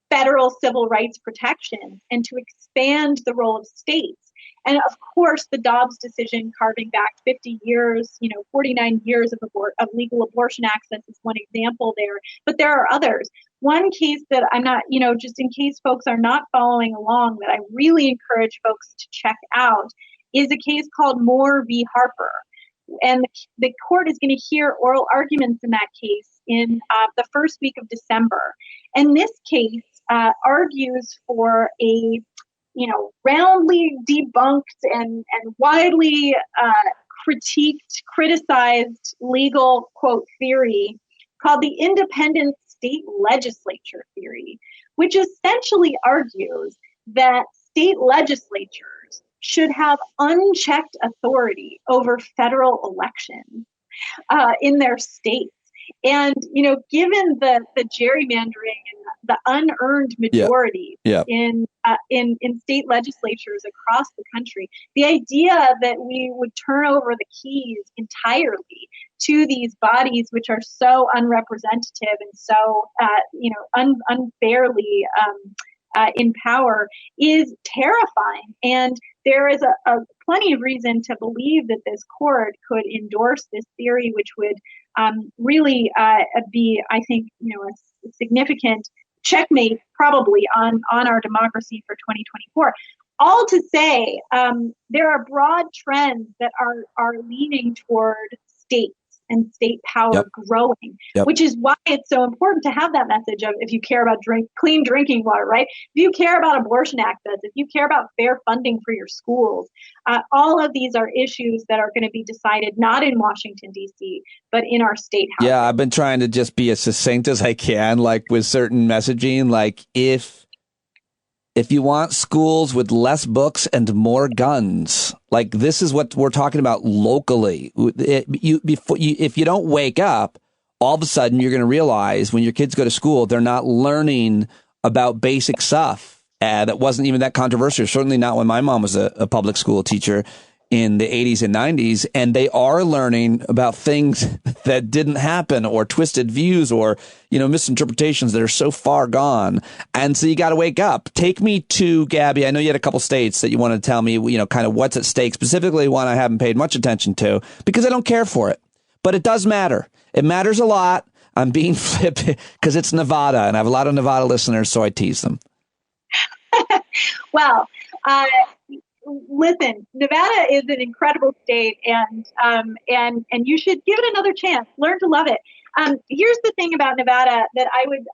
federal civil rights protections and to expand the role of states. And of course, the Dobbs decision carving back 50 years, 49 years of legal abortion access is one example there. But there are others. One case that I'm not, just in case folks are not following along, that I really encourage folks to check out is a case called Moore v. Harper. And the court is going to hear oral arguments in that case in the first week of December. And this case argues for a, roundly debunked and widely criticized legal, quote, theory called the independent state legislature theory, which essentially argues that state legislatures should have unchecked authority over federal elections in their states. And, given the gerrymandering and the unearned majority in state legislatures across the country, the idea that we would turn over the keys entirely to these bodies, which are so unrepresentative and so, unfairly in power, is terrifying. And there is a plenty of reason to believe that this court could endorse this theory, which would really be, I think, a significant checkmate probably on our democracy for 2024. All to say, there are broad trends that are leaning toward states and state power growing, which is why it's so important to have that message of, if you care about clean drinking water, right? If you care about abortion access, if you care about fair funding for your schools, all of these are issues that are going to be decided not in Washington, D.C., but in our state house. Yeah, I've been trying to just be as succinct as I can, like with certain messaging, like if you want schools with less books and more guns, like this is what we're talking about locally. If you don't wake up, all of a sudden you're going to realize when your kids go to school, they're not learning about basic stuff that wasn't even that controversial. Certainly not when my mom was a public school teacher in the 80s and 90s, and they are learning about things that didn't happen, or twisted views, or, misinterpretations that are so far gone. And so you got to wake up. Take me to, Gaby, I know you had a couple states that you want to tell me, kind of what's at stake, specifically one I haven't paid much attention to because I don't care for it. But it does matter. It matters a lot. I'm being flippant because it's Nevada, and I have a lot of Nevada listeners, so I tease them. Well, listen, Nevada is an incredible state, and you should give it another chance. Learn to love it. Here's the thing about Nevada that I would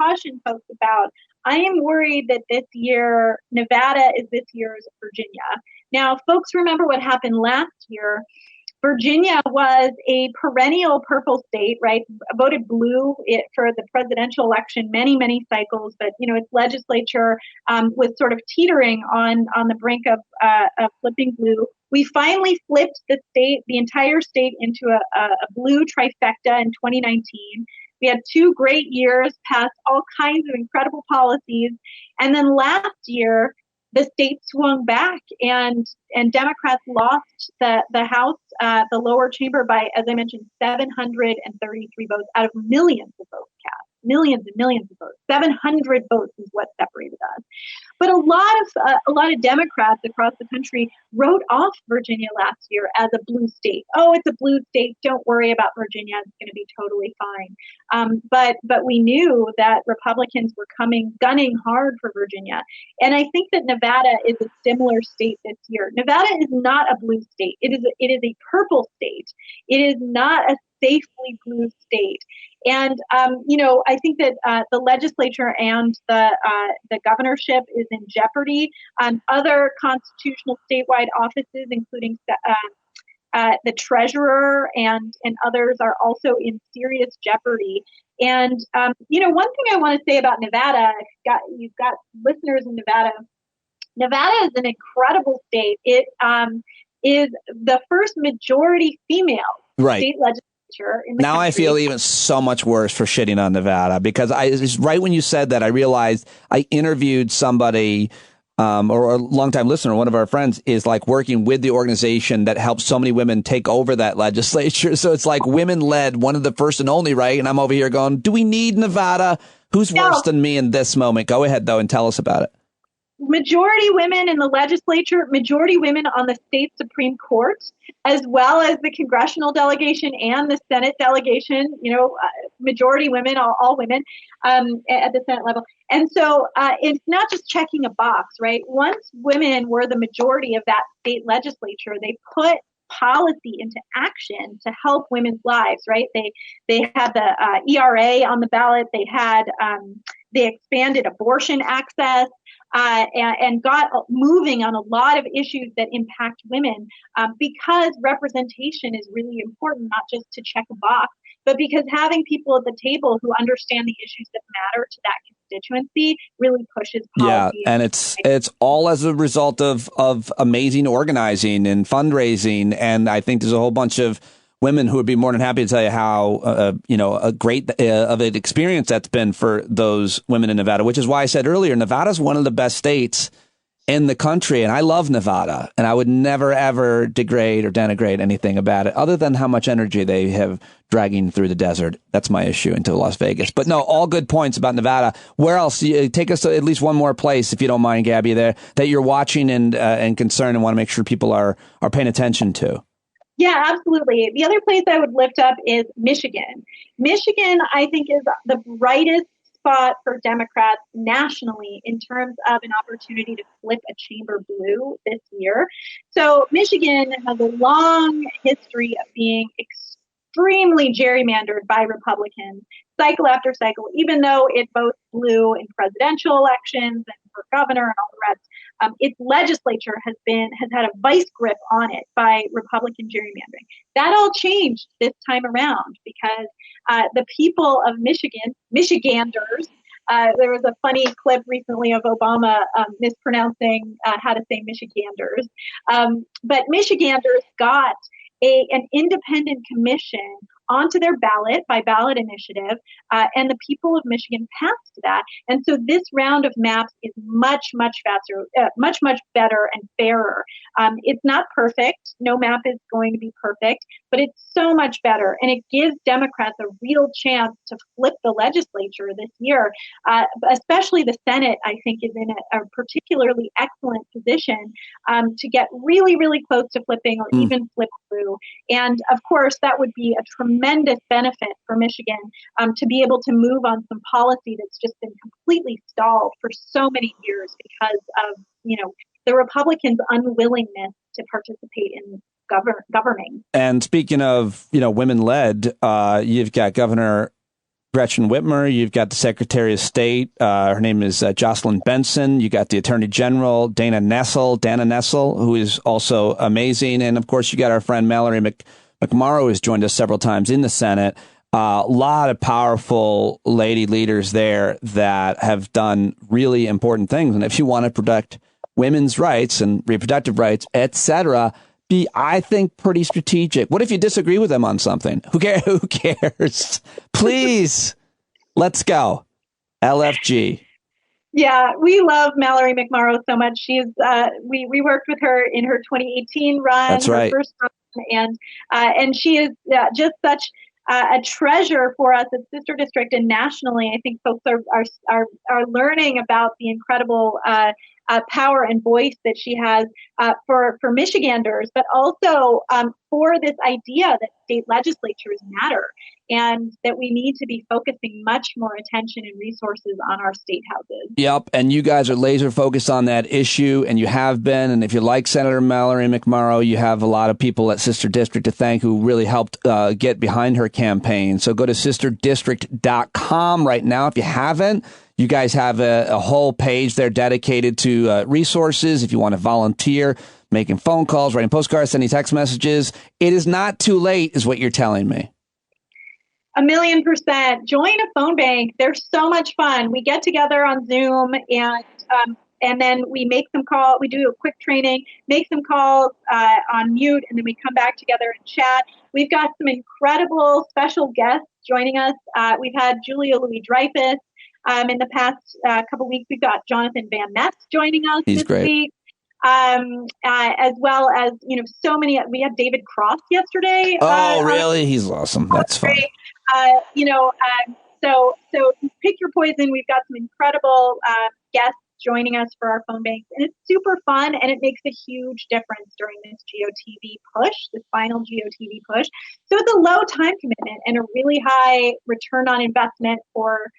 caution folks about. I am worried that this year, Nevada is this year's Virginia. Now, folks remember what happened last year. Virginia was a perennial purple state, right? Voted blue for the presidential election many, many cycles, but its legislature was sort of teetering on the brink of flipping blue. We finally flipped the entire state into a blue trifecta in 2019. We had 2 great years, passed all kinds of incredible policies, and then last year the state swung back, and Democrats lost the House, the lower chamber by, as I mentioned, 733 votes out of millions of votes cast. Millions and millions of votes. 700 votes is what separated us. But a lot of Democrats across the country wrote off Virginia last year as a blue state. Oh, it's a blue state. Don't worry about Virginia. It's going to be totally fine. But we knew that Republicans were gunning hard for Virginia. And I think that Nevada is a similar state this year. Nevada is not a blue state. It is a purple state. It is not a safely blue state. And, I think that the legislature and the governorship is in jeopardy. Other constitutional statewide offices, including the treasurer and others, are also in serious jeopardy. And, one thing I want to say about Nevada, you've got listeners in Nevada. Nevada is an incredible state. It is the first majority female state legislature. Now I feel even so much worse for shitting on Nevada, because right when you said that, I realized I interviewed somebody or a longtime listener, one of our friends, is like working with the organization that helps so many women take over that legislature. So it's like women led, one of the first and only, right? And I'm over here going, do we need Nevada? Who's worse than me in this moment? Go ahead, though, and tell us about it. Majority women in the legislature, majority women on the state Supreme Court, as well as the congressional delegation and the Senate delegation, majority women, all women at the Senate level. And so it's not just checking a box, right? Once women were the majority of that state legislature, they put policy into action to help women's lives, right? They had the ERA on the ballot. They expanded abortion access. And got moving on a lot of issues that impact women, because representation is really important, not just to check a box, but because having people at the table who understand the issues that matter to that constituency really pushes policy. Yeah, and it's all as a result of amazing organizing and fundraising, and I think there's a whole bunch of women who would be more than happy to tell you how, a great of an experience that's been for those women in Nevada, which is why I said earlier, Nevada's one of the best states in the country. And I love Nevada, and I would never, ever degrade or denigrate anything about it other than how much energy they have dragging through the desert. That's my issue into Las Vegas. But no, all good points about Nevada. Where else? Take us to at least one more place, if you don't mind, Gaby, there that you're watching and concerned and want to make sure people are paying attention to. Yeah, absolutely. The other place I would lift up is Michigan. Michigan, I think, is the brightest spot for Democrats nationally in terms of an opportunity to flip a chamber blue this year. So Michigan has a long history of being extremely gerrymandered by Republicans, cycle after cycle, even though it votes blue in presidential elections and for governor and all the rest. Its legislature has had a vice grip on it by Republican gerrymandering. That all changed this time around because the people of Michiganders, there was a funny clip recently of Obama mispronouncing how to say Michiganders. But Michiganders got an independent commission onto their ballot by ballot initiative, and the people of Michigan passed that. And so this round of maps is much, much faster, much better and fairer. It's not perfect. No map is going to be perfect, but it's so much better. And it gives Democrats a real chance to flip the legislature this year, especially the Senate, I think, is in a particularly excellent position to get really, really close to flipping or even flip through. And of course, that would be a tremendous benefit for Michigan to be able to move on some policy that's just been completely stalled for so many years because of, the Republicans' unwillingness to participate in governing. And speaking of, women-led, you've got Governor Gretchen Whitmer, you've got the Secretary of State, her name is Jocelyn Benson, you got the Attorney General, Dana Nessel, who is also amazing, and of course you got our friend Mallory McMorrow, who's joined us several times in the Senate. A lot of powerful lady leaders there that have done really important things, and if you want to protect women's rights and reproductive rights, etc., be, I think, pretty strategic. What if you disagree with them on something? Who cares? Please, let's go. LFG. Yeah, we love Mallory McMorrow so much. She's we worked with her in her 2018 run. That's right. Her first run, and she is just such a treasure for us at Sister District and nationally. I think folks are learning about the incredible power and voice that she has for Michiganders, but also for this idea that state legislatures matter and that we need to be focusing much more attention and resources on our state houses. Yep, and you guys are laser focused on that issue, and you have been. And if you like Senator Mallory McMorrow, you have a lot of people at Sister District to thank who really helped get behind her campaign. So go to sisterdistrict.com right now if you haven't. You guys have a whole page there dedicated to resources if you want to volunteer, making phone calls, writing postcards, sending text messages. It is not too late, is what you're telling me. 1,000,000%. Join a phone bank. They're so much fun. We get together on Zoom and then we make some calls. We do a quick training, make some calls on mute, and then we come back together and chat. We've got some incredible special guests joining us. We've had Julia Louis-Dreyfus. In the past couple weeks, we've got Jonathan Van Ness joining us this week, as well as, so many. We had David Cross yesterday. Oh, really? He's awesome. That's fun. So pick your poison. We've got some incredible guests joining us for our phone banks, and it's super fun, and it makes a huge difference during this GOTV push, this final GOTV push. So it's a low time commitment and a really high return on investment for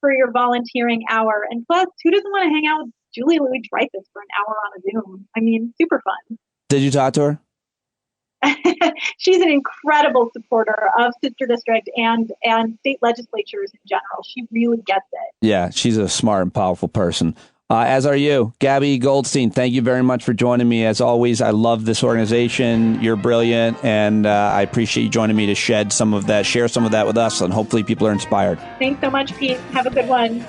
your volunteering hour. And plus, who doesn't want to hang out with Julia Louis-Dreyfus for an hour on a Zoom? I mean, super fun. Did you talk to her? She's an incredible supporter of Sister District and state legislatures in general. She really gets it. Yeah, she's a smart and powerful person. As are you. Gaby Goldstein, thank you very much for joining me. As always, I love this organization. You're brilliant, and I appreciate you joining me to share some of that with us, and hopefully people are inspired. Thanks so much, Pete. Have a good one.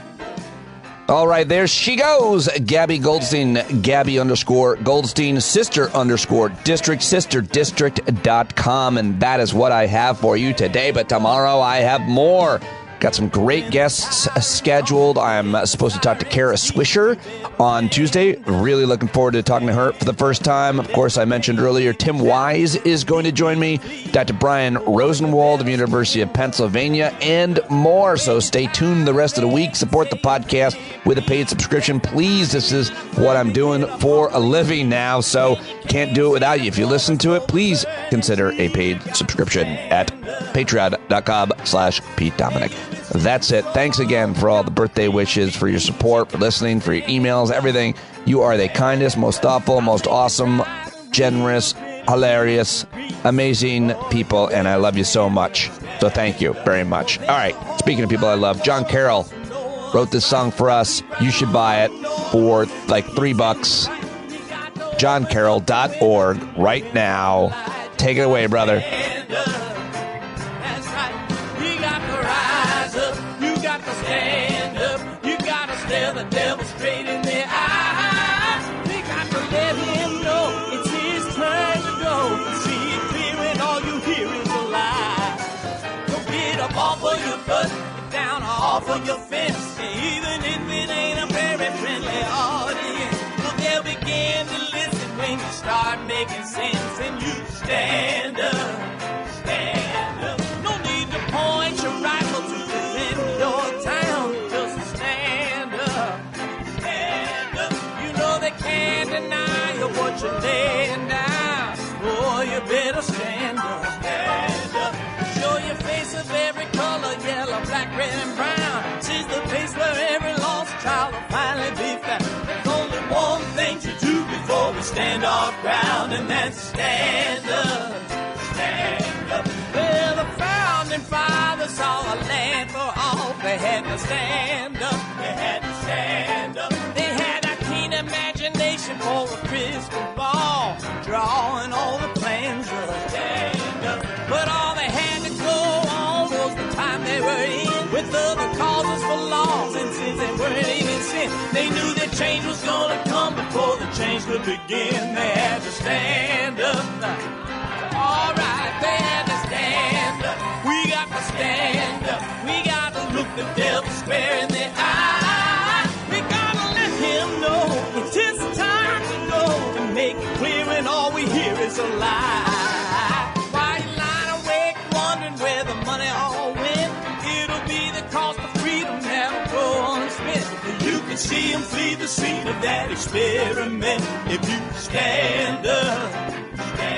All right, there she goes, Gaby Goldstein, Gaby_Goldstein, sister_district, sisterdistrict.com, and that is what I have for you today, but tomorrow I have more. Got some great guests scheduled. I'm supposed to talk to Kara Swisher on Tuesday. Really looking forward to talking to her for the first time. Of course, I mentioned earlier, Tim Wise is going to join me, Dr. Brian Rosenwald of University of Pennsylvania, and more. So stay tuned the rest of the week. Support the podcast with a paid subscription. Please, this is what I'm doing for a living now, so can't do it without you. If you listen to it, please consider a paid subscription at patreon.com/Pete Dominic. That's it. Thanks again for all the birthday wishes, for your support, for listening, for your emails, everything. You are the kindest, most thoughtful, most awesome, generous, hilarious, amazing people, and I love you so much. So thank you very much. All right, speaking of people I love, John Carroll wrote this song for us. You should buy it for like $3. JohnCarroll.org right now. Take it away, brother. The devil straight in the eye. We got to let him know it's his turn to go. See it clear and all you hear is a lie. So get up off of your butt, get down off of your fence. Even if it ain't a very friendly audience, well, they'll begin to listen when you start making sense. And you stand up, stand up. No need to point your rifle to defend your town. Just stand up. They can't deny you what you're laying down. Boy, you better stand up. Stand up. Show your face of every color, yellow, black, red, and brown. She's the place where every lost child will finally be found. There's only one thing to do. stand our ground, and that's stand up, stand up. Well, the founding fathers saw a land for all. They had to stand up, they had to stand up. They had a keen imagination for a crystal ball, drawing all the plans of stand up. But all they had to go on was the time they were in, with other causes for laws, and since they weren't even sin, they knew that change was gonna come before the change could begin. They had to stand up. All right, they had to stand up. We got to stand up. We got to look the devil square in the eye. We gotta let him know it's his time to go, and make it clear when all we hear is a lie. Why you lying awake wondering where the money all went? It'll be the cost of freedom that'll go unspent. You can see him flee the scene of that experiment if you stand up.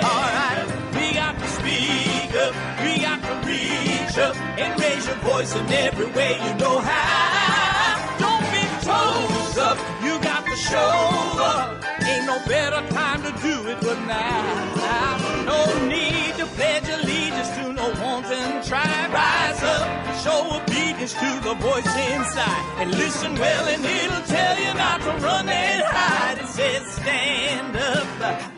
All right, we got to speak up, we got to reach up and raise your voice in every way you know how. Don't be toes up, you got to show up. Ain't no better time to do it but now. No need to pledge allegiance to no wanton tribe. Rise up, show obedience to the voice inside, and listen well and it'll tell you not to run and hide. It says stand up.